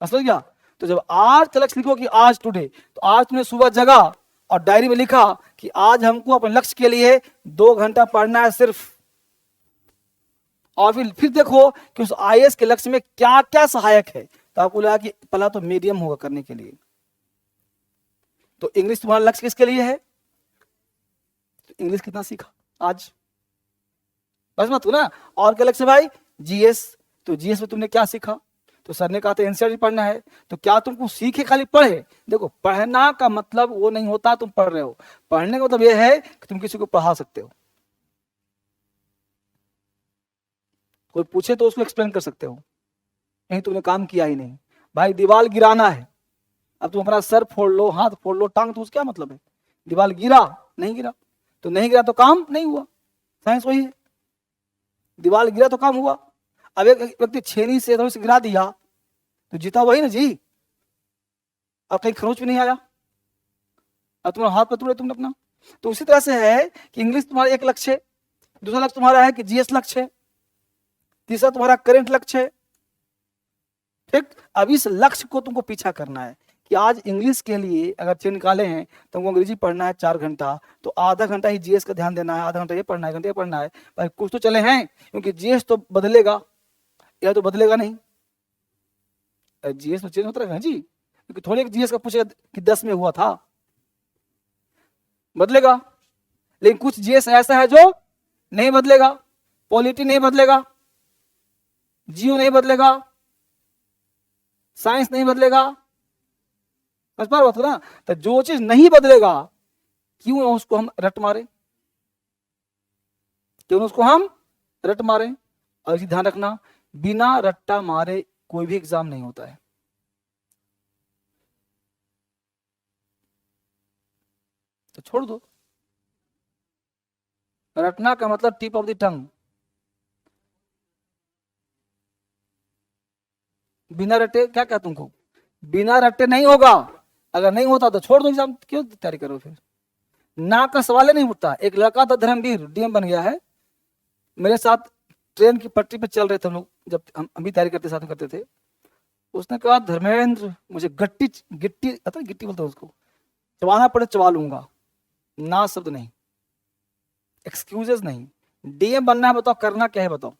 समझ गया। तो जब आज का लक्ष्य लिखो कि आज टुडे, तो आज तुमने सुबह जगा और डायरी में लिखा कि आज हमको अपने लक्ष्य के लिए 2 घंटा पढ़ना है सिर्फ, और फिर देखो कि उस आईएएस के लक्ष्य में क्या क्या सहायक है। तो आपको लगा कि पहला तो मीडियम होगा करने के लिए, तो इंग्लिश तुम्हारा लक्ष्य किसके लिए है, इंग्लिश कितना सीखा आज, बस मत ना। और क्या लक्ष्य भाई, जीएस, तो जीएस में तुमने क्या सीखा, तो सर ने कहा था एनसीईआरटी पढ़ना है, तो क्या तुमको सीखे खाली पढ़े। देखो पढ़ना का मतलब वो नहीं होता तुम पढ़ रहे हो, पढ़ने का मतलब ये है कि तुम किसी को पढ़ा सकते हो, कोई पूछे तो उसको एक्सप्लेन कर सकते हो, नहीं तुमने काम किया ही नहीं। भाई दीवार गिराना है, अब तुम अपना सर फोड़ लो, हाथ फोड़ लो, टांग, तो उसका क्या मतलब है, दीवार गिरा नहीं गिरा, तो नहीं गिरा तो काम नहीं हुआ, साइंस वही है, दीवार गिरा तो काम हुआ। अब एक व्यक्ति छेनी से थोड़ी सी गिरा दिया तो जीता वही ना जी, अब कहीं खरोच भी नहीं आया, अब तुम्हारा हाथ पकड़े तुमने अपना। तो उसी तरह से है कि इंग्लिश तुम्हारा एक लक्ष्य है, दूसरा लक्ष्य तुम्हारा है कि जीएस लक्ष्य है, तीसरा तुम्हारा करंट लक्ष्य है, ठीक। अब इस लक्ष्य को तुमको पीछा करना है कि आज इंग्लिश के लिए अगर चेन निकाले हैं, तुमको अंग्रेजी पढ़ना है 4 घंटा, तो आधा घंटा ही जीएस का ध्यान देना है, आधा घंटा ये पढ़ना है, घंटे ये पढ़ना है। भाई कुछ तो चले हैं, क्योंकि जीएस तो बदलेगा, या तो बदलेगा नहीं, जीएस तो चेंज होता रहेगा जी, क्योंकि थोड़े एक जीएस का पूछेगा कि 10 में हुआ था, बदलेगा। लेकिन कुछ जीएस ऐसा है जो नहीं बदलेगा, पॉलिटी नहीं बदलेगा, जियो नहीं बदलेगा, साइंस नहीं बदलेगा, समझ पा रहे हो ना। तो जो चीज नहीं बदलेगा क्यों उसको हम रट मारे, क्यों उसको हम रट मारे। और इसी ध्यान रखना, बिना रट्टा मारे कोई भी एग्जाम नहीं होता है, तो छोड़ दो। रटना का मतलब टिप ऑफ द टंग, बिना रटे क्या क्या तुमको, बिना रटे नहीं होगा, अगर नहीं होता तो छोड़ दो एग्जाम, क्यों तैयारी करो फिर। ना का सवाल ही नहीं उठता। एक लड़का था धर्मवीर, डीएम बन गया है, मेरे साथ ट्रेन की पटरी पे चल रहे थे हम लोग, जब हम भी तैयारी करते साथ में करते थे। उसने कहा धर्मेंद्र मुझे गिट्टी गिट्टी बोलते हैं उसको, चबाना पड़े चबा लूंगा, ना शब्द नहीं, एक्सक्यूजेस नहीं। डीएम बनना है, बताओ करना क्या है, बताओ।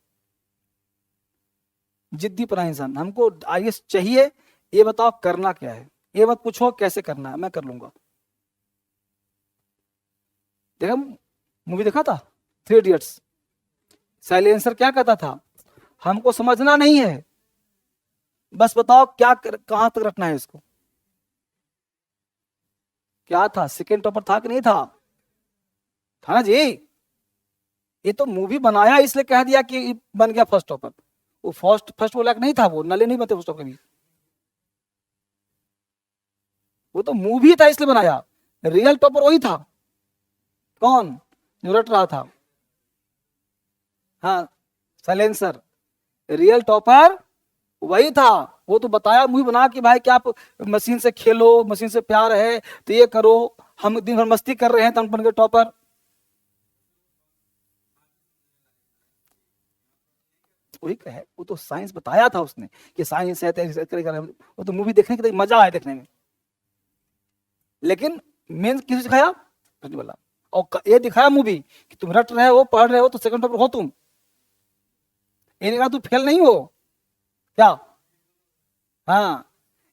जिद्दी पना इंसान, हमको आईएएस चाहिए, ये बताओ करना क्या है, ये मत पूछो कैसे करना है, मैं कर लूंगा। देखा मूवी देखा था 3 इडियट्स, साइलेंसर क्या कहता था, हमको समझना नहीं है, बस बताओ क्या कहां तक रखना है इसको। क्या था, सेकेंड टॉपर था कि नहीं था, था ना जी। ये तो मूवी बनाया इसलिए कह दिया कि बन गया फर्स्ट टॉपर, वो फर्स्ट वो लायक नहीं था, वो नले नहीं बनते फर्स्ट टॉपर कभी, वो तो मूवी था इसलिए बनाया। रियल टॉपर वही था, कौन, जो रट रहा था, हाँ साइलेंसर। रियल टॉपर वही था, वो तो बताया मूवी बना कि भाई क्या आप मशीन से खेलो, मशीन से प्यार है तो ये करो, हम दिन भर मस्ती कर रहे हैं तो हम बन गए टॉपर। वही है, वो तो साइंस बताया था उसने कि साइंस है तो वो तो मूवी देखने की मजा आया देखने में, लेकिन मेन किसी सिखाया वाला, और ये दिखाया मूवी कि तुम रट रहे हो, पढ़ रहे हो तो सेकंड टॉपर हो तुम, ये नहीं कहा तू फेल नहीं हो क्या। हाँ,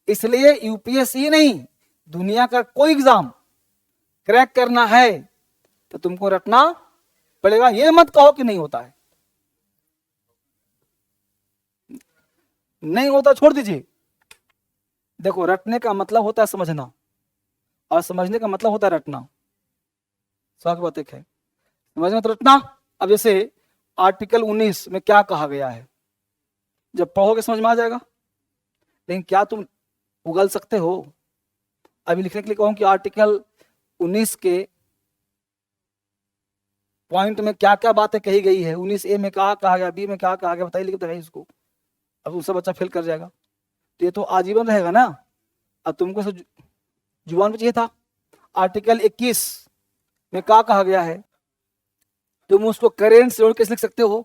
इसलिए यूपीएससी नहीं, दुनिया का कोई एग्जाम क्रैक करना है तो तुमको रटना पड़ेगा, ये मत कहो कि नहीं होता है, नहीं होता छोड़ दीजिए। देखो रटने का मतलब होता है समझना, और समझने का मतलब होता है रटना, स्वागत बात एक है, समझना तो रटना। अब जैसे आर्टिकल 19 में क्या कहा गया है, जब पढ़ोगे समझ में आ जाएगा, लेकिन क्या तुम उगल सकते हो। अभी लिखने के लिए कहूँ कि आर्टिकल 19 के पॉइंट में क्या क्या बातें कही गई है, 19A में क्या कहा गया, बी में क्या कहा गया, बताइए, लिख तो है इसको। अब उससे बच्चा फेल कर जाएगा तो ये तो आजीवन रहेगा ना। अब तुमको जुबान पे चाहिए था। आर्टिकल 21 में क्या कहा गया है, तुम उसको करेंट से जोड़ के लिख सकते हो।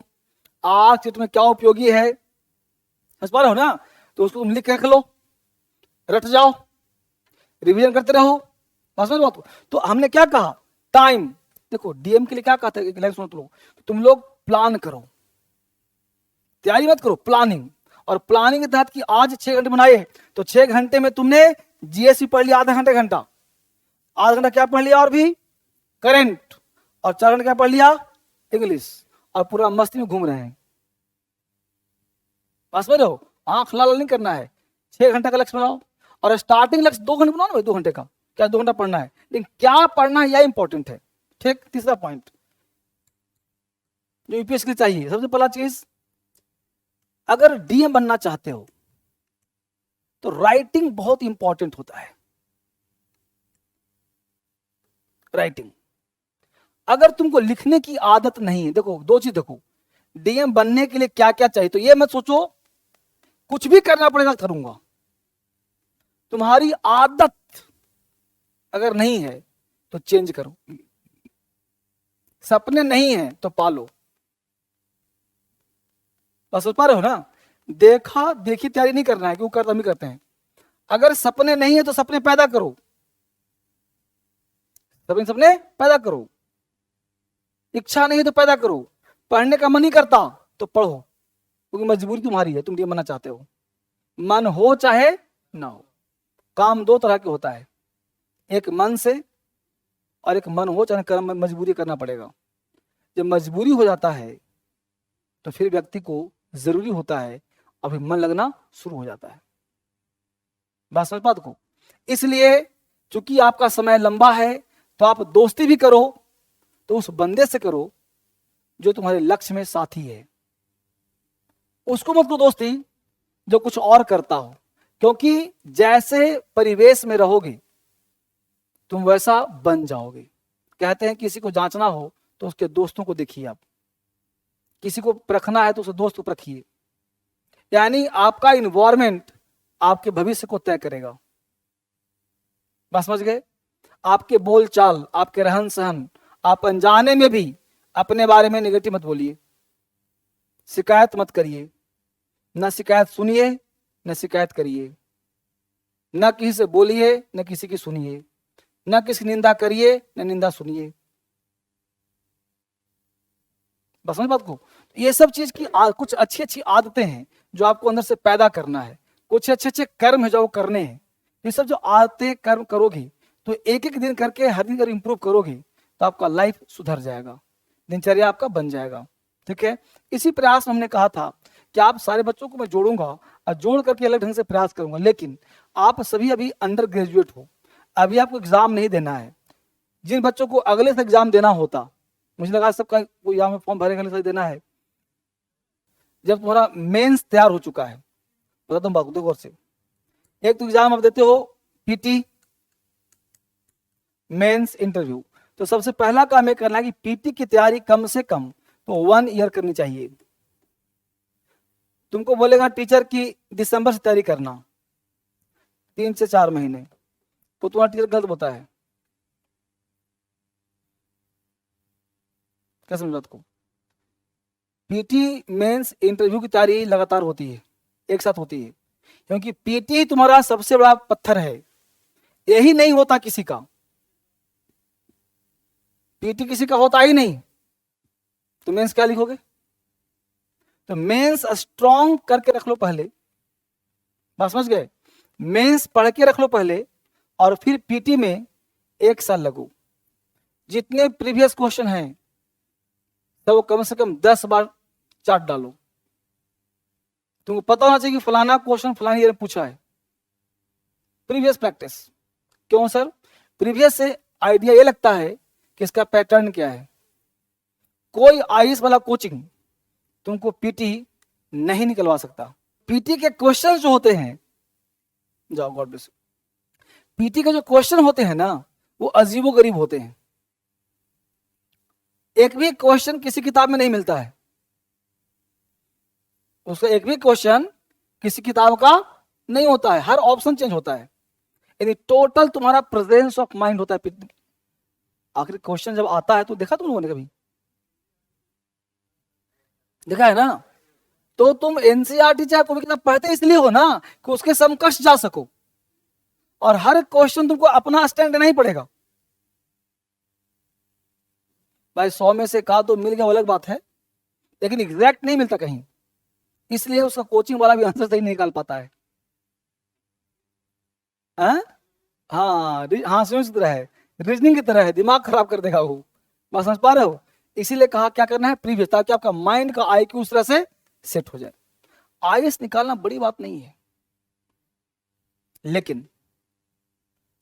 आज के तुम्हें क्या उपयोगी है, समझ पा रहे हो ना, तो उसको तुम लिख के रख लो, रट जाओ, रिवीजन करते रहो, बस समझ बात। तो हमने क्या कहा, टाइम, देखो डीएम के लिए क्या कहा था, एक लाइन सुनो तुम लोग प्लान करो, तैयारी मत करो, प्लानिंग। और प्लानिंग के तहत कि आज 6 घंटे बनाए तो 6 घंटे में तुमने जीएसटी पढ़ लिया आधा घंटा, आधा घंटा क्या पढ़ लिया और भी करंट, और 4 घंटे क्या पढ़ लिया इंग्लिश, और पूरा मस्ती में घूम रहे हैं। बस में रहो, आंख लाल नहीं करना है। 6 घंटे का लक्ष्य बनाओ और स्टार्टिंग लक्ष्य 2 घंटे बनाओ ना भाई, 2 घंटे का, क्या 2 घंटा पढ़ना है, लेकिन क्या पढ़ना है यह इंपॉर्टेंट है। ठीक, तीसरा पॉइंट जो यूपीएससी के लिए चाहिए, सबसे पहला चीज, अगर डीएम बनना चाहते हो तो राइटिंग बहुत इंपॉर्टेंट होता है। राइटिंग, अगर तुमको लिखने की आदत नहीं है, देखो 2 चीज देखो, डीएम बनने के लिए क्या क्या चाहिए, तो ये मत सोचो कुछ भी करना पड़ेगा करूंगा। तुम्हारी आदत अगर नहीं है तो चेंज करो, सपने नहीं है तो पालो। बस सोच पा रहे हो ना, देखा देखी तैयारी नहीं करना है, क्यों करते हम ही करते हैं। अगर सपने नहीं है तो सपने पैदा करो, सपने पैदा करो। इच्छा नहीं है तो पैदा करो, पढ़ने का मन नहीं करता तो पढ़ो, क्योंकि मजबूरी तुम्हारी है, तुम डीएम बनना चाहते हो, मन हो चाहे ना हो। काम 2 तरह के होता है, एक मन से और एक मन हो चाहे कर्म, मजबूरी करना पड़ेगा। जब मजबूरी हो जाता है तो फिर व्यक्ति को जरूरी होता है और फिर मन लगना शुरू हो जाता है। बात समझ बात को। इसलिए चूंकि आपका समय लंबा है तो आप दोस्ती भी करो तो उस बंदे से करो जो तुम्हारे लक्ष्य में साथी है, उसको मत करो दोस्ती जो कुछ और करता हो, क्योंकि जैसे परिवेश में रहोगे तुम वैसा बन जाओगे। कहते हैं किसी को जांचना हो तो उसके दोस्तों को देखिए, आप किसी को परखना है तो उस दोस्त को परखिए। यानी आपका इन्वायरमेंट आपके भविष्य को तय करेगा। बस समझ गए। आपके बोलचाल, आपके रहन सहन, आप अनजाने में भी अपने बारे में नेगेटिव मत बोलिए, शिकायत मत करिए, न शिकायत सुनिए न शिकायत करिए, न किसी से बोलिए न किसी की सुनिए, न किसी निंदा करिए न निंदा सुनिए। बस समझ बात को। ये सब चीज की कुछ अच्छी अच्छी आदतें हैं जो आपको अंदर से पैदा करना है, कुछ अच्छे अच्छे कर्म है जो वो करने हैं। ये सब जो आदतें कर्म करोगे तो एक एक दिन करके हर दिन अगर इंप्रूव करोगे तो आपका लाइफ सुधर जाएगा, दिनचर्या आपका बन जाएगा। ठीक है, इसी प्रयास में हमने कहा था कि आप सारे बच्चों को मैं जोड़ूंगा और जोड़ करके अलग ढंग से प्रयास करूंगा। लेकिन आप सभी अभी अंडर ग्रेजुएट हो, अभी आपको एग्जाम नहीं देना है। जिन बच्चों को अगले से एग्जाम देना होता, मुझे लगा सबका कोई यहाँ में फॉर्म भरेगा नहीं देना है, जब तुम्हारा मेंस तैयार हो चुका है, बता दूं देखो, से एक तो एग्जाम आप देते हो पीटी मेंस इंटरव्यू, तो सबसे पहला काम ये करना है कि पीटी की तैयारी कम से कम तो 1 ईयर करनी चाहिए। तुमको बोलेगा टीचर की दिसंबर से तैयारी करना, 3 से 4 महीने, तो तुम्हारा टीचर गलत होता है। क्या समझ बात को। पीटी मेंस इंटरव्यू की तैयारी लगातार होती है, एक साथ होती है, क्योंकि पीटी तुम्हारा सबसे बड़ा पत्थर है, यही नहीं होता किसी का, पीटी किसी का होता ही नहीं, तो मेंस क्या लिखोगे। तो मेंस स्ट्रॉन्ग करके रख लो पहले, बात समझ गए, मेंस पढ़ के रख लो पहले और फिर पीटी में 1 साल लगो। जितने प्रीवियस क्वेश्चन हैं तो वो कम से कम 10 बार चार्ट डालो, तुमको पता होना चाहिए कि फलाना क्वेश्चन फलानी ईयर में पूछा है। प्रीवियस प्रैक्टिस, क्यों सर, प्रीवियस से आइडिया ये लगता है कि इसका पैटर्न क्या है। कोई आईएएस वाला कोचिंग तुमको पीटी नहीं निकलवा सकता। पीटी के क्वेश्चन जो होते हैं जाओ, गॉड ब्लेस यू। पीटी के जो क्वेश्चन होते हैं ना, वो अजीबो गरीब होते हैं। एक भी क्वेश्चन किसी किताब में नहीं मिलता है, उसका एक भी क्वेश्चन किसी किताब का नहीं होता है, हर ऑप्शन चेंज होता है। यानी टोटल तुम्हारा प्रेजेंस ऑफ माइंड होता है। आखिर क्वेश्चन जब आता है तो देखा तुम लोगों ने कभी? देखा है ना? तो तुम एनसीईआरटी चाहे कोई किताब पढ़ते इसलिए हो ना कि उसके समकक्ष जा सको, और हर क्वेश्चन तुमको अपना स्टैंड देना ही पड़ेगा। भाई 100 में से कहा तो मिल गया, अलग बात है, लेकिन एग्जैक्ट नहीं मिलता कहीं, इसलिए उसका कोचिंग वाला भी आंसर सही नहीं निकाल पाता है। हाँ हाँ, समझ की तरह है, रीजनिंग की तरह है, दिमाग खराब कर देगा वो। बात समझ पा रहे हो? इसीलिए कहा क्या करना है, प्रीवियस, ताकि आपका माइंड का आईक्यू उस तरह से सेट हो जाए। आईएएस निकालना बड़ी बात नहीं है, लेकिन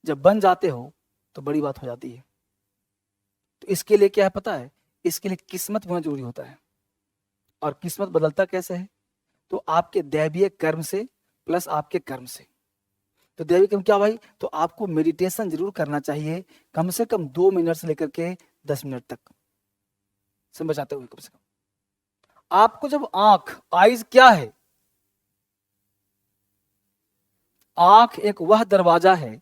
जब बन जाते हो तो बड़ी बात हो जाती है। तो इसके लिए क्या है पता है? इसके लिए किस्मत होना जरूरी होता है। और किस्मत बदलता कैसे है? तो आपके दैवीय कर्म से प्लस आपके कर्म से। तो दैवीय कर्म क्या भाई? तो आपको मेडिटेशन जरूर करना चाहिए, कम से कम 2 मिनट से लेकर के 10 मिनट तक, समझ आते हुए कम से कम। आपको जब आईज क्या है? आंख एक वह दरवाजा है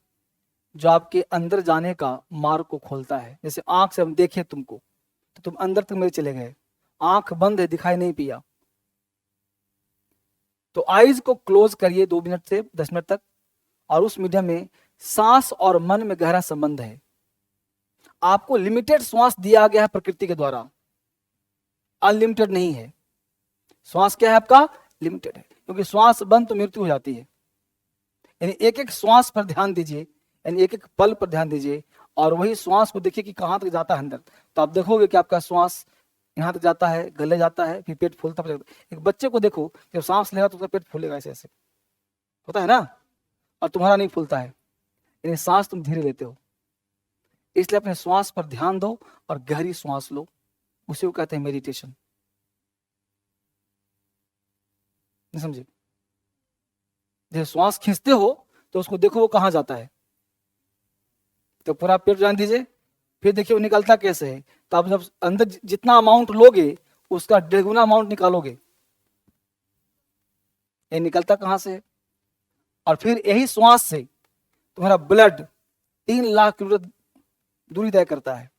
जो आपके अंदर जाने का मार्ग को खोलता है। जैसे आंख से हम देखें तुमको तो तुम अंदर तक मेरे चले गए, आंख बंद है, दिखाई नहीं पिया। तो आईज को क्लोज करिए 2 मिनट से 10 मिनट तक, और उस मीडियम में सांस और मन में गहरा संबंध है। आपको लिमिटेड श्वास दिया गया है प्रकृति के द्वारा, अनलिमिटेड नहीं है। श्वास क्या है आपका? लिमिटेड है, क्योंकि श्वास बंद तो मृत्यु हो जाती है। यानी एक एक श्वास पर ध्यान दीजिए, यानी एक एक पल पर ध्यान दीजिए, और वही श्वास को देखिए कि कहां तक जाता है अंदर। तो आप देखोगे कि आपका श्वास यहाँ तक जाता है, गले जाता है, फिर पेट फूलता है। एक बच्चे को देखो, जब सांस लेगा तो उसका पेट फूलेगा, ऐसे ऐसे होता है ना, और तुम्हारा नहीं फूलता है, यानी सांस तुम धीरे लेते हो। इसलिए अपने श्वास पर ध्यान दो और गहरी श्वास लो, उसी को कहते हैं मेडिटेशन। नहीं समझे? जब श्वास खींचते हो तो उसको देखो वो कहां जाता है, तो पूरा पेट जान दीजिए, फिर देखिए वो निकलता कैसे है। तो आप जब अंदर जितना अमाउंट लोगे उसका 1.5 गुना अमाउंट निकालोगे, ये निकलता कहां से है? और फिर यही श्वास से तुम्हारा ब्लड 3 लाख किलोमीटर दूरी तय करता है,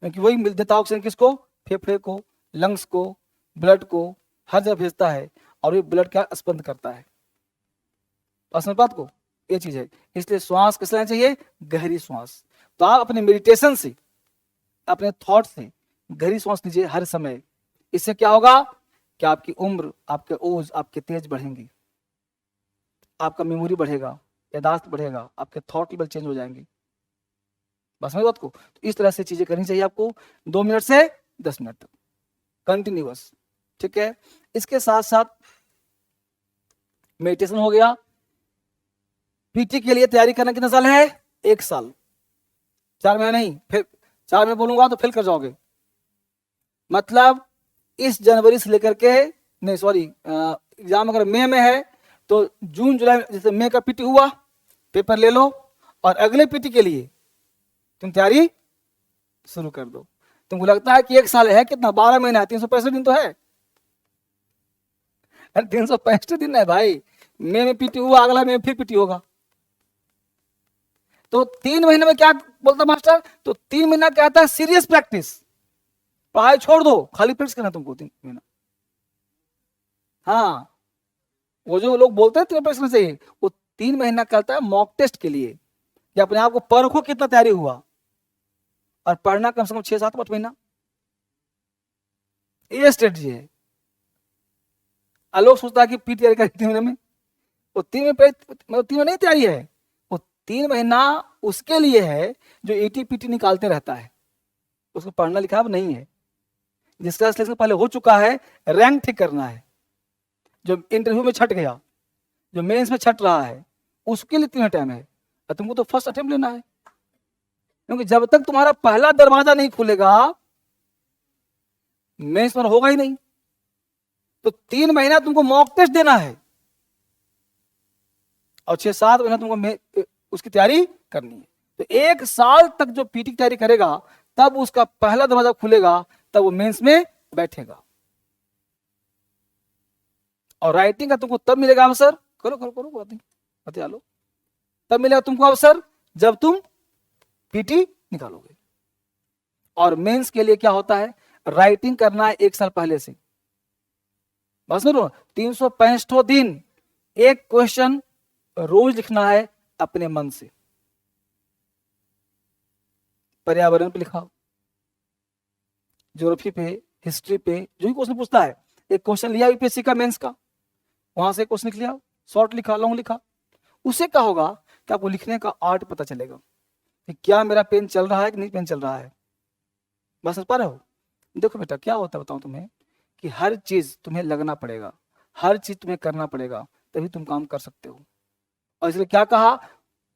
क्योंकि वही मिल देता ऑक्सीजन किसको? फेफड़े को, लंग्स को, ब्लड को, हर जगह भेजता है, और ये ब्लड का स्पंद करता है। असम बात को, ये चीज है। इसलिए श्वास किस लेना चाहिए? गहरी श्वास। तो आप अपने मेडिटेशन से, अपने थॉट से गहरी श्वास लीजिए हर समय। इससे क्या होगा कि आपकी उम्र, आपके ओज, आपके तेज बढ़ेंगे, आपका मेमोरी बढ़ेगा, यादाश्त बढ़ेगा, आपके थॉट लेवल चेंज हो जाएंगे। बस मेरी बात को, तो इस तरह से चीजें करनी चाहिए आपको 2 मिनट से 10 मिनट तक कंटिन्यूअस, ठीक है। इसके साथ साथ मेडिटेशन हो गया। पीटी के लिए तैयारी करना कितना साल है? 1 साल, 4 महीने नहीं, फिर 4 महीने बोलूंगा तो फेल कर जाओगे। मतलब इस जनवरी से लेकर के, नहीं सॉरी, एग्जाम अगर मई में है तो जून जुलाई, जैसे मई का पीटी हुआ, पेपर ले लो, और अगले पीटी के लिए तुम तैयारी शुरू कर दो। तुमको लगता है कि 1 साल है, कितना 12 महीना है, 365 दिन तो है। 365 दिन है भाई। मई में पीटी हुआ, अगला मई में फिर पीटी होगा, तो 3 महीने में क्या बोलता मास्टर? तो 3 महीना कहता है सीरियस प्रैक्टिस, पढ़ाई छोड़ दो, खाली प्रैक्टिस करना तुमको 3 महीना। हाँ, वो जो लोग बोलते हैं 3 प्रैक्टिस चाहिए, वो 3 महीना कहता है मॉक टेस्ट के लिए, कि अपने आप को परखो कितना तैयारी हुआ, और पढ़ना कम से कम 6, 7, 8 महीना। ये स्ट्रेटजी है। लोग सोचता है कि पीटी तैयारी करें 3 महीने में, वो 3 महीने मतलब 3 महीने नहीं तैयारी है, वो 3 महीना उसके लिए है जो एटीपीटी निकालते रहता है, उसको पढ़ना लिखा अब नहीं है। जिसका सिलेक्शन पहले हो चुका है, रैंक ठीक करना है। जो इंटरव्यू में छट गया, जो मेंस में छट रहा है, उसके लिए 3 टाइम है, और तुमको तो फर्स्ट अटेम्प्ट लेना है, क्योंकि जब तक तुम्हारा पहला दरवाजा नहीं खुलेगा मेंस में होगा ही नहीं। तो 3 महीना तुमको मॉक टेस्ट देना है, और 6-7 महीना तुमको उसकी तैयारी करनी है। तो 1 साल तक जो पीटी की तैयारी करेगा, तब उसका पहला दरवाजा खुलेगा, तब वो मेंस में बैठेगा। और राइटिंग का तुमको तब मिलेगा अवसर, करो करो करो बता लो, तब मिलेगा तुमको अवसर जब तुम पीटी निकालोगे। और मेंस के लिए क्या होता है, राइटिंग करना है 1 साल पहले से। बस सुनो, 365 दिन एक क्वेश्चन रोज लिखना है अपने मन से। पर्यावरण पे लिखा, ज्योग्राफी पे, हिस्ट्री पे, जो भी क्वेश्चन पूछता है, एक क्वेश्चन लिया यूपीएससी का मेंस का, वहां से क्वेश्चन लिख लिया, शॉर्ट लिखा, लॉन्ग लिखा। उससे क्या होगा कि आपको लिखने का आर्ट पता चलेगा कि क्या मेरा पेन चल रहा है कि नहीं पेन चल रहा है। बस समझ पा रहे हो? देखो बेटा क्या होता है बताऊं तुम्हें, कि हर चीज तुम्हें लगना पड़ेगा, हर चीज तुम्हें करना पड़ेगा, तभी तुम काम कर सकते हो। और इसलिए क्या कहा,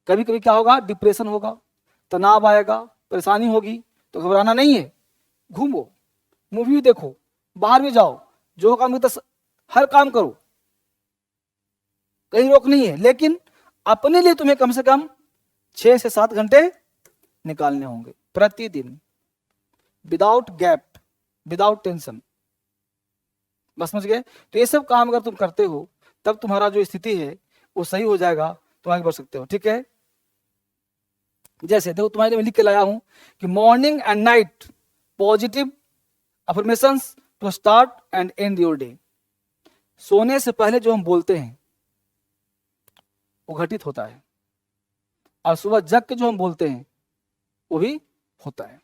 कभी कभी क्या होगा, डिप्रेशन होगा, तनाव आएगा, परेशानी होगी, तो घबराना नहीं है। घूमो, मूवी देखो, बाहर भी जाओ, जो काम करता हर काम करो, कहीं रोक नहीं है। लेकिन अपने लिए तुम्हें कम से कम 6 से 7 घंटे निकालने होंगे प्रतिदिन, विदाउट गैप, विदाउट टेंशन। बस समझ गए? तो ये सब काम अगर तुम करते हो, तब तुम्हारा जो स्थिति है वो सही हो जाएगा, तुम आगे बढ़ सकते हो। ठीक है, जैसे देखो तुम्हारे लिए लिख के लाया हूं कि morning and night positive affirmations to start and end your day. सोने से पहले जो हम बोलते हैं वो घटित होता है, और सुबह जग के जो हम बोलते हैं वो भी होता है।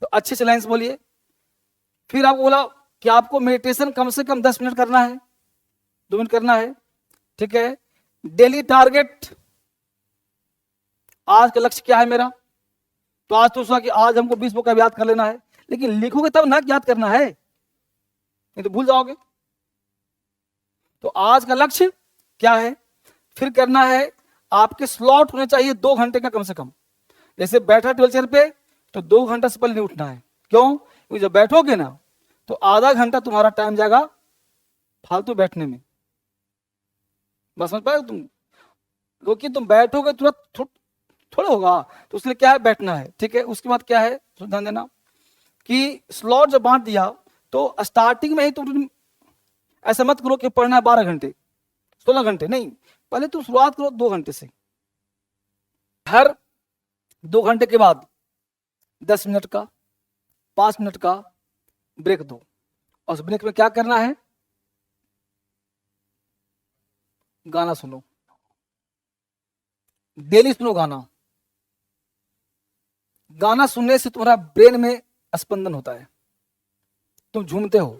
तो अच्छे से लाइन्स बोलिए। फिर आपको बोला कि आपको मेडिटेशन कम से कम 10 मिनट करना है, 2 मिनट करना है। ठीक है, डेली टारगेट, आज का लक्ष्य क्या है मेरा, तो आज तो सोचा कि आज हमको 20 बुक याद कर लेना है, लेकिन लिखोगे तब ना याद करना है, नहीं तो भूल जाओगे। तो आज का लक्ष्य क्या है, फिर करना है, आपके स्लॉट होने चाहिए 2 घंटे का कम से कम। जैसे बैठा टेबल चेयर पे, तो 2 घंटा से पहले नहीं उठना है। क्यों? क्योंकि जब बैठोगे ना तो आधा घंटा तुम्हारा टाइम जाएगा फालतू बैठने में। बस समझ पाए तुम? क्योंकि तुम बैठोगे तुरंत थोड़ा होगा, तो उसके लिए क्या है, बैठना है। ठीक है, उसके बाद क्या है, ध्यान देना कि स्लॉट जब बांट दिया तो स्टार्टिंग में ही तुम ऐसा मत करो कि पढ़ना है 12 घंटे 16 घंटे, नहीं, पहले तुम शुरुआत करो 2 घंटे से। हर 2 घंटे के बाद 10 मिनट का, 5 मिनट का ब्रेक दो। और उस ब्रेक में क्या करना है, गाना सुनो, डेली सुनो गाना। गाना सुनने से तुम्हारा ब्रेन में स्पंदन होता है, तुम झूमते हो,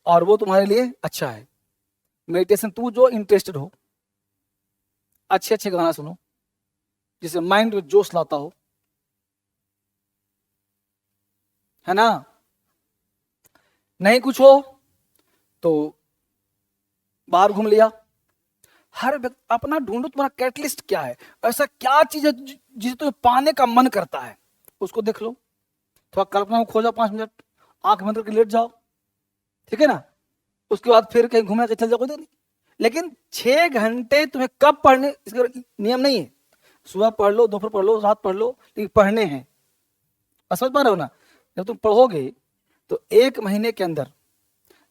और वो तुम्हारे लिए अच्छा है। मेडिटेशन तू जो इंटरेस्टेड हो, अच्छे अच्छे गाना सुनो जिससे माइंड में जोश लाता हो, है ना। नहीं कुछ हो तो बाहर घूम लिया। हर व्यक्ति अपना ढूंढो, तुम्हारा कैटलिस्ट क्या है, ऐसा क्या चीज है जिसे तुम्हें पाने का मन करता है, उसको देख लो। थोड़ा कल्पना में खो जाओ, 5 मिनट आंख बंद करके लेट जाओ, ठीक है ना। उसके बाद फिर कहीं घूमने चल जाओ, कोई नहीं। लेकिन 6 घंटे तुम्हें कब पढ़ने, इसका नियम नहीं है, सुबह पढ़ लो, दोपहर पढ़ लो, रात पढ़ लो, लेकिन पढ़ने हैं। समझ पा रहे हो ना? जब तुम पढ़ोगे तो 1 महीने के अंदर,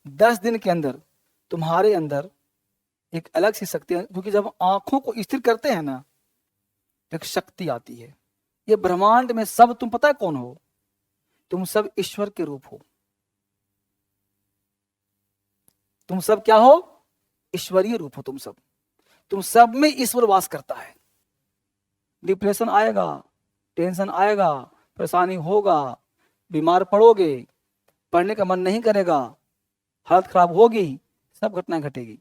10 दिन के अंदर तुम्हारे अंदर एक अलग सी शक्ति है, क्योंकि जब आंखों को स्थिर करते हैं ना, एक शक्ति आती है। ये ब्रह्मांड में सब, तुम पता है कौन हो, तुम सब ईश्वर के रूप हो। तुम सब क्या हो, ईश्वरीय रूप हो। तुम सब में ईश्वर वास करता है। डिप्रेशन आएगा, टेंशन आएगा, परेशानी होगा, बीमार पड़ोगे, पढ़ने का मन नहीं करेगा, हालत खराब होगी, सब घटनाएं घटेगी।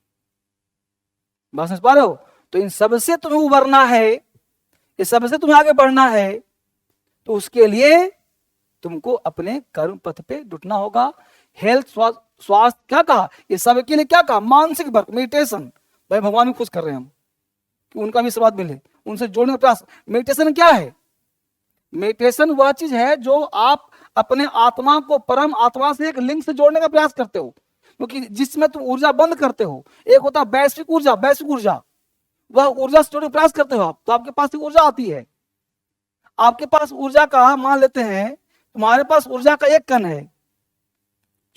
बात समझ पा रहे हो? तो इन सब से तुम्हें उबरना है, इस सब से तुम्हें आगे बढ़ना है, तो उसके लिए तुमको अपने कर्म पथ पे जुटना होगा। हेल्थ, स्वास्थ्य, क्या कहा, ये सब के लिए क्या कहा, मानसिक वर्क, मेडिटेशन। भाई भगवान भी खुश कर रहे हैं हम कि उनका भी आशीर्वाद मिले, उनसे जोड़ने का प्रयास। मेडिटेशन क्या है? मेडिटेशन वह चीज है जो आप अपने आत्मा को परम आत्मा से एक लिंक से जोड़ने का प्रयास करते हो, क्योंकि जिसमें तुम ऊर्जा बंद करते हो। एक होता है वैश्विक ऊर्जा, वैश्विक ऊर्जा, वह ऊर्जा से प्रयास करते हो आप, तो आपके पास ऊर्जा आती है। आपके पास ऊर्जा का, मान लेते हैं तुम्हारे पास ऊर्जा का एक कण है,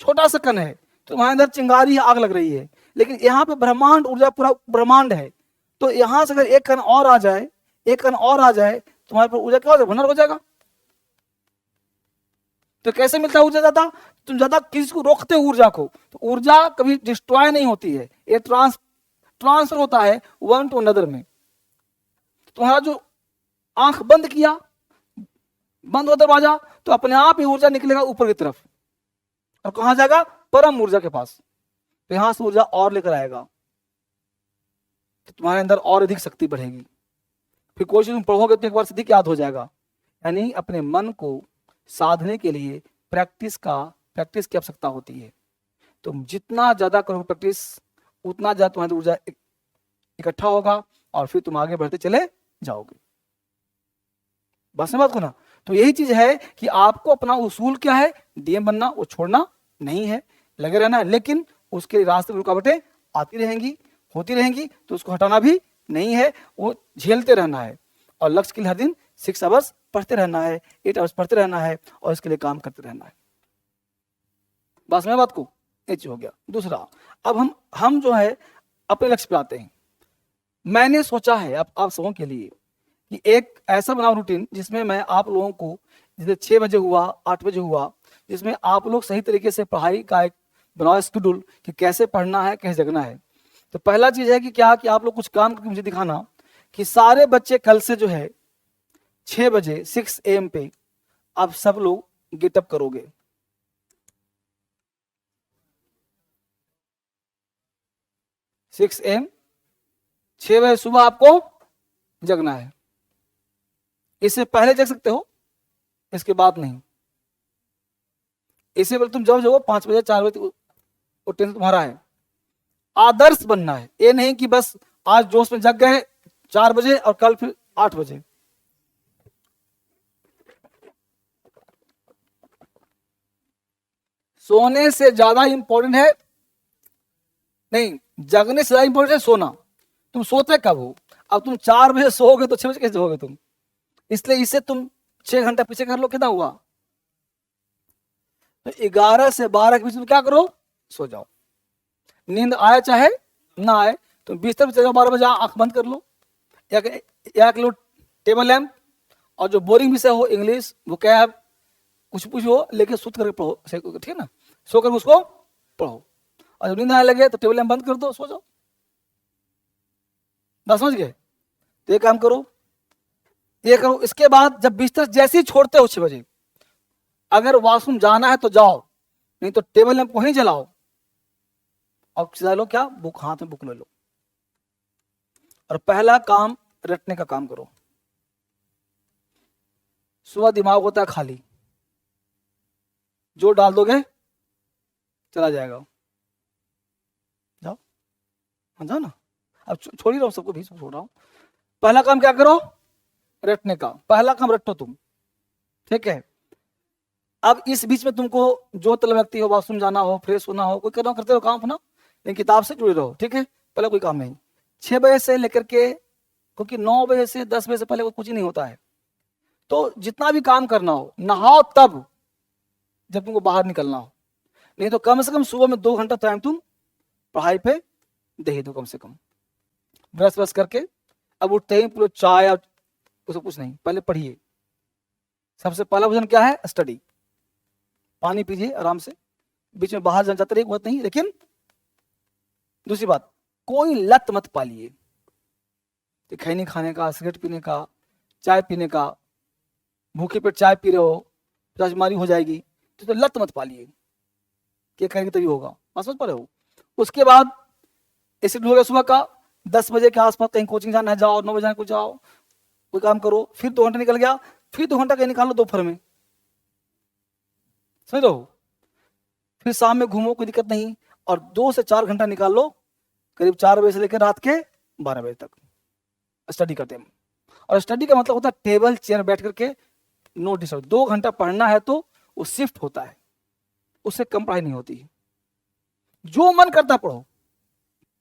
छोटा सा कण है, तुम्हारे अंदर चिंगारी है, आग लग रही है, लेकिन यहाँ पे ब्रह्मांड ऊर्जा, पूरा ब्रह्मांड है। तो यहां से अगर एक कण और आ जाए, एक कण और आ जाए, तुम्हारे पास ऊर्जा क्या हो जाएगा, भंडार हो जाएगा। तो कैसे मिलता है ऊर्जा ज्यादा? तुम ज्यादा किसी को रोकते हो ऊर्जा को, तो ऊर्जा कभी डिस्ट्रॉय नहीं होती है, ये ट्रांसफर होता है वन टू अनदर में। तुम्हारा जो आंख बंद किया, बंद हो दरवाजा, तो अपने आप ही ऊर्जा निकलेगा ऊपर की तरफ, और कहां जाएगा, परम ऊर्जा के पास। तो यहां से ऊर्जा और लेकर आएगा, तो तुम्हारे अंदर और अधिक शक्ति बढ़ेगी। फिर कोई चीज तुम पढ़ोगे तो एक बार से अधिक याद हो जाएगा। यानी अपने मन को साधने के लिए प्रैक्टिस की आवश्यकता होती है। तुम जितना ज्यादा करोगे प्रैक्टिस, उतना ज्यादा तुम्हारी ऊर्जा इकट्ठा होगा, और फिर तुम आगे बढ़ते चले जाओगे। बस में बात को ना। तो यही चीज है कि आपको अपना उसूल क्या है, डीएम बनना, वो छोड़ना नहीं है, लगे रहना है। लेकिन उसके रास्ते में रुकावटें आती रहेंगी, होती रहेंगी, तो उसको हटाना भी नहीं है, वो झेलते रहना है। और लक्ष्य के लिए हर दिन 6 आवर्स पढ़ते रहना है, 8 आवर्स पढ़ते रहना है, और इसके लिए काम करते रहना है। बस में बात को, ये चीज हो गया। दूसरा, अब हम जो है अपने लक्ष्य पे आते हैं। मैंने सोचा है आप सबों के लिए कि एक ऐसा बनाओ रूटीन, जिसमें मैं आप लोगों को, जैसे 6 बजे हुआ, 8 बजे हुआ, जिसमें आप लोग सही तरीके से पढ़ाई का एक बनाओ शेड्यूल कि कैसे पढ़ना है, कैसे जगना है। तो पहला चीज है कि क्या कि आप लोग कुछ काम करके मुझे दिखाना कि सारे बच्चे कल से जो है 6 बजे 6 AM पे आप सब लोग गेटअप करोगे। सिक्स AM 6 बजे सुबह आपको जगना है। इससे पहले जग सकते हो, इसके बाद नहीं। इससे पहले तुम जब जगो 5 बजे 4 बजे, वो टेंशन तुम्हारा है। आदर्श बनना है, ये नहीं कि बस आज जोश में जग गए 4 बजे और कल फिर 8 बजे। सोने से ज्यादा इंपॉर्टेंट है, नहीं, जगने से ज्यादा इंपॉर्टेंट है सोना। तुम सोते कब हो? अब तुम 4 बजे सोओगे तो 6 बजे कैसे सोओगे तुम? इसलिए इसे तुम 6 घंटा पीछे कर लो, कितना हुआ? तो 11 से 12 के बीच में क्या करो, सो जाओ। नींद आए चाहे ना आए, तो बिस्तर पे चले जाओ, 12 बजे आंख बंद कर लो, या लो टेबल लैम्प, और जो बोरिंग विषय हो, इंग्लिश वो क्या है, कुछ हो, लेके सुत करके पढ़ो, ठीक है ना, सो कर उसको पढ़ो। और जब नींद आने लगे तो टेबल लैम्प बंद कर दो, सो जाओ। बात समझ गए? तो ये काम करो, ये करो। इसके बाद जब बिस्तर जैसे ही छोड़ते हो 6 बजे, अगर वॉशरूम जाना है तो जाओ, नहीं तो टेबल लैंप वहीं जलाओ, और सीधा लो क्या, बुक, हाथ में बुक ले लो, और पहला काम रटने का काम करो। सुबह दिमाग होता है खाली, जो डाल दोगे चला जाएगा। जाओ, हाँ जाओ ना, अब छोड़ ही रहा हूं सबको, भी सब छोड़ रहा हूं। पहला काम क्या करो, रटने का। पहला काम रटो तुम, ठीक है। अब इस बीच में तुमको जो तलब व्यक्ति हो, वॉशरूम जाना हो, फ्रेश होना हो, कोई करना करते रहो काम अपना, लेकिन किताब से जुड़े रहो, ठीक है। पहले कोई काम नहीं। 6 बजे से लेकर के, क्योंकि 9 बजे से 10 बजे से पहले कुछ ही नहीं होता है, तो जितना भी काम करना हो, नहाओ तब जब तुमको बाहर निकलना हो, नहीं तो कम से कम सुबह में 2 घंटा टाइम तुम पढ़ाई पे दे ही दो कम से कम। ब्रश करके अब उठते ही पूरे चाय और उसको कुछ नहीं, पहले पढ़िए। सबसे पहला भोजन क्या है, स्टडी। पानी पीजिए आराम से, बीच में बाहर जाते रहिए, बात नहीं। लेकिन दूसरी बात, कोई लत मत पालिए, खैनी खाने का, सिगरेट पीने का, चाय पीने का। भूखे पेट चाय पी रहे हो, प्यास बीमारी हो जाएगी, तो लत मत पालिए, क्या करेंगे तभी होगा। समझ पा रहे हो? उसके बाद ऐसे हो गया सुबह का 10 बजे के आसपास, कहीं कोचिंग जाना है जाओ, 9 बजे जाना को जाओ, कोई काम करो। फिर 2 घंटा निकल गया, फिर 2 घंटा कहीं निकालो दोपहर में, समझ रहे हो? फिर शाम में घूमो, कोई दिक्कत नहीं, और 2 से 4 घंटा निकाल लो, करीब 4 बजे से लेकर रात के 12 बजे तक स्टडी करते हैं। और स्टडी का मतलब होता है टेबल चेयर बैठ करके, नो डिस्टर्ब। 2 घंटा पढ़ना है तो वो शिफ्ट होता है, उससे कम पढ़ाई नहीं होती। जो मन करता पढ़ो,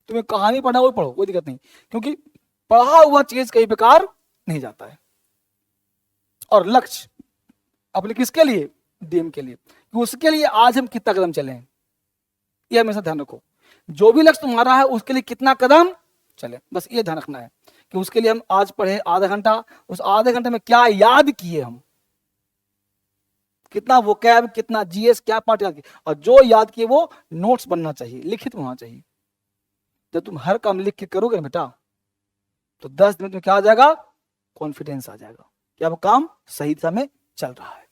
तुम्हें कहानी पढ़ना वो पढ़ो, कोई दिक्कत नहीं। क्योंकि पढ़ा हुआ चीज कहीं बेकार नहीं जाता है। और लक्ष्य अपने किसके लिए? डीएम के लिए, कि उसके लिए आज हम कितना कदम चले, ये हमेशा ध्यान रखो। जो भी लक्ष्य तुम्हारा है उसके लिए कितना कदम चले, बस ये ध्यान रखना है कि उसके लिए हम आज पढ़े आधा घंटा, उस आधे घंटे में क्या याद किए, हम कितना वोकैब, कितना जीएस, क्या पार्ट याद किए, और जो याद किए वो नोट्स बनना चाहिए, लिखित होना चाहिए। जब तुम हर काम लिख के करोगे ना बेटा, तो 10 दिन में क्या आ जाएगा? कॉन्फिडेंस आ जाएगा कि अब काम सही दिशा में चल रहा है।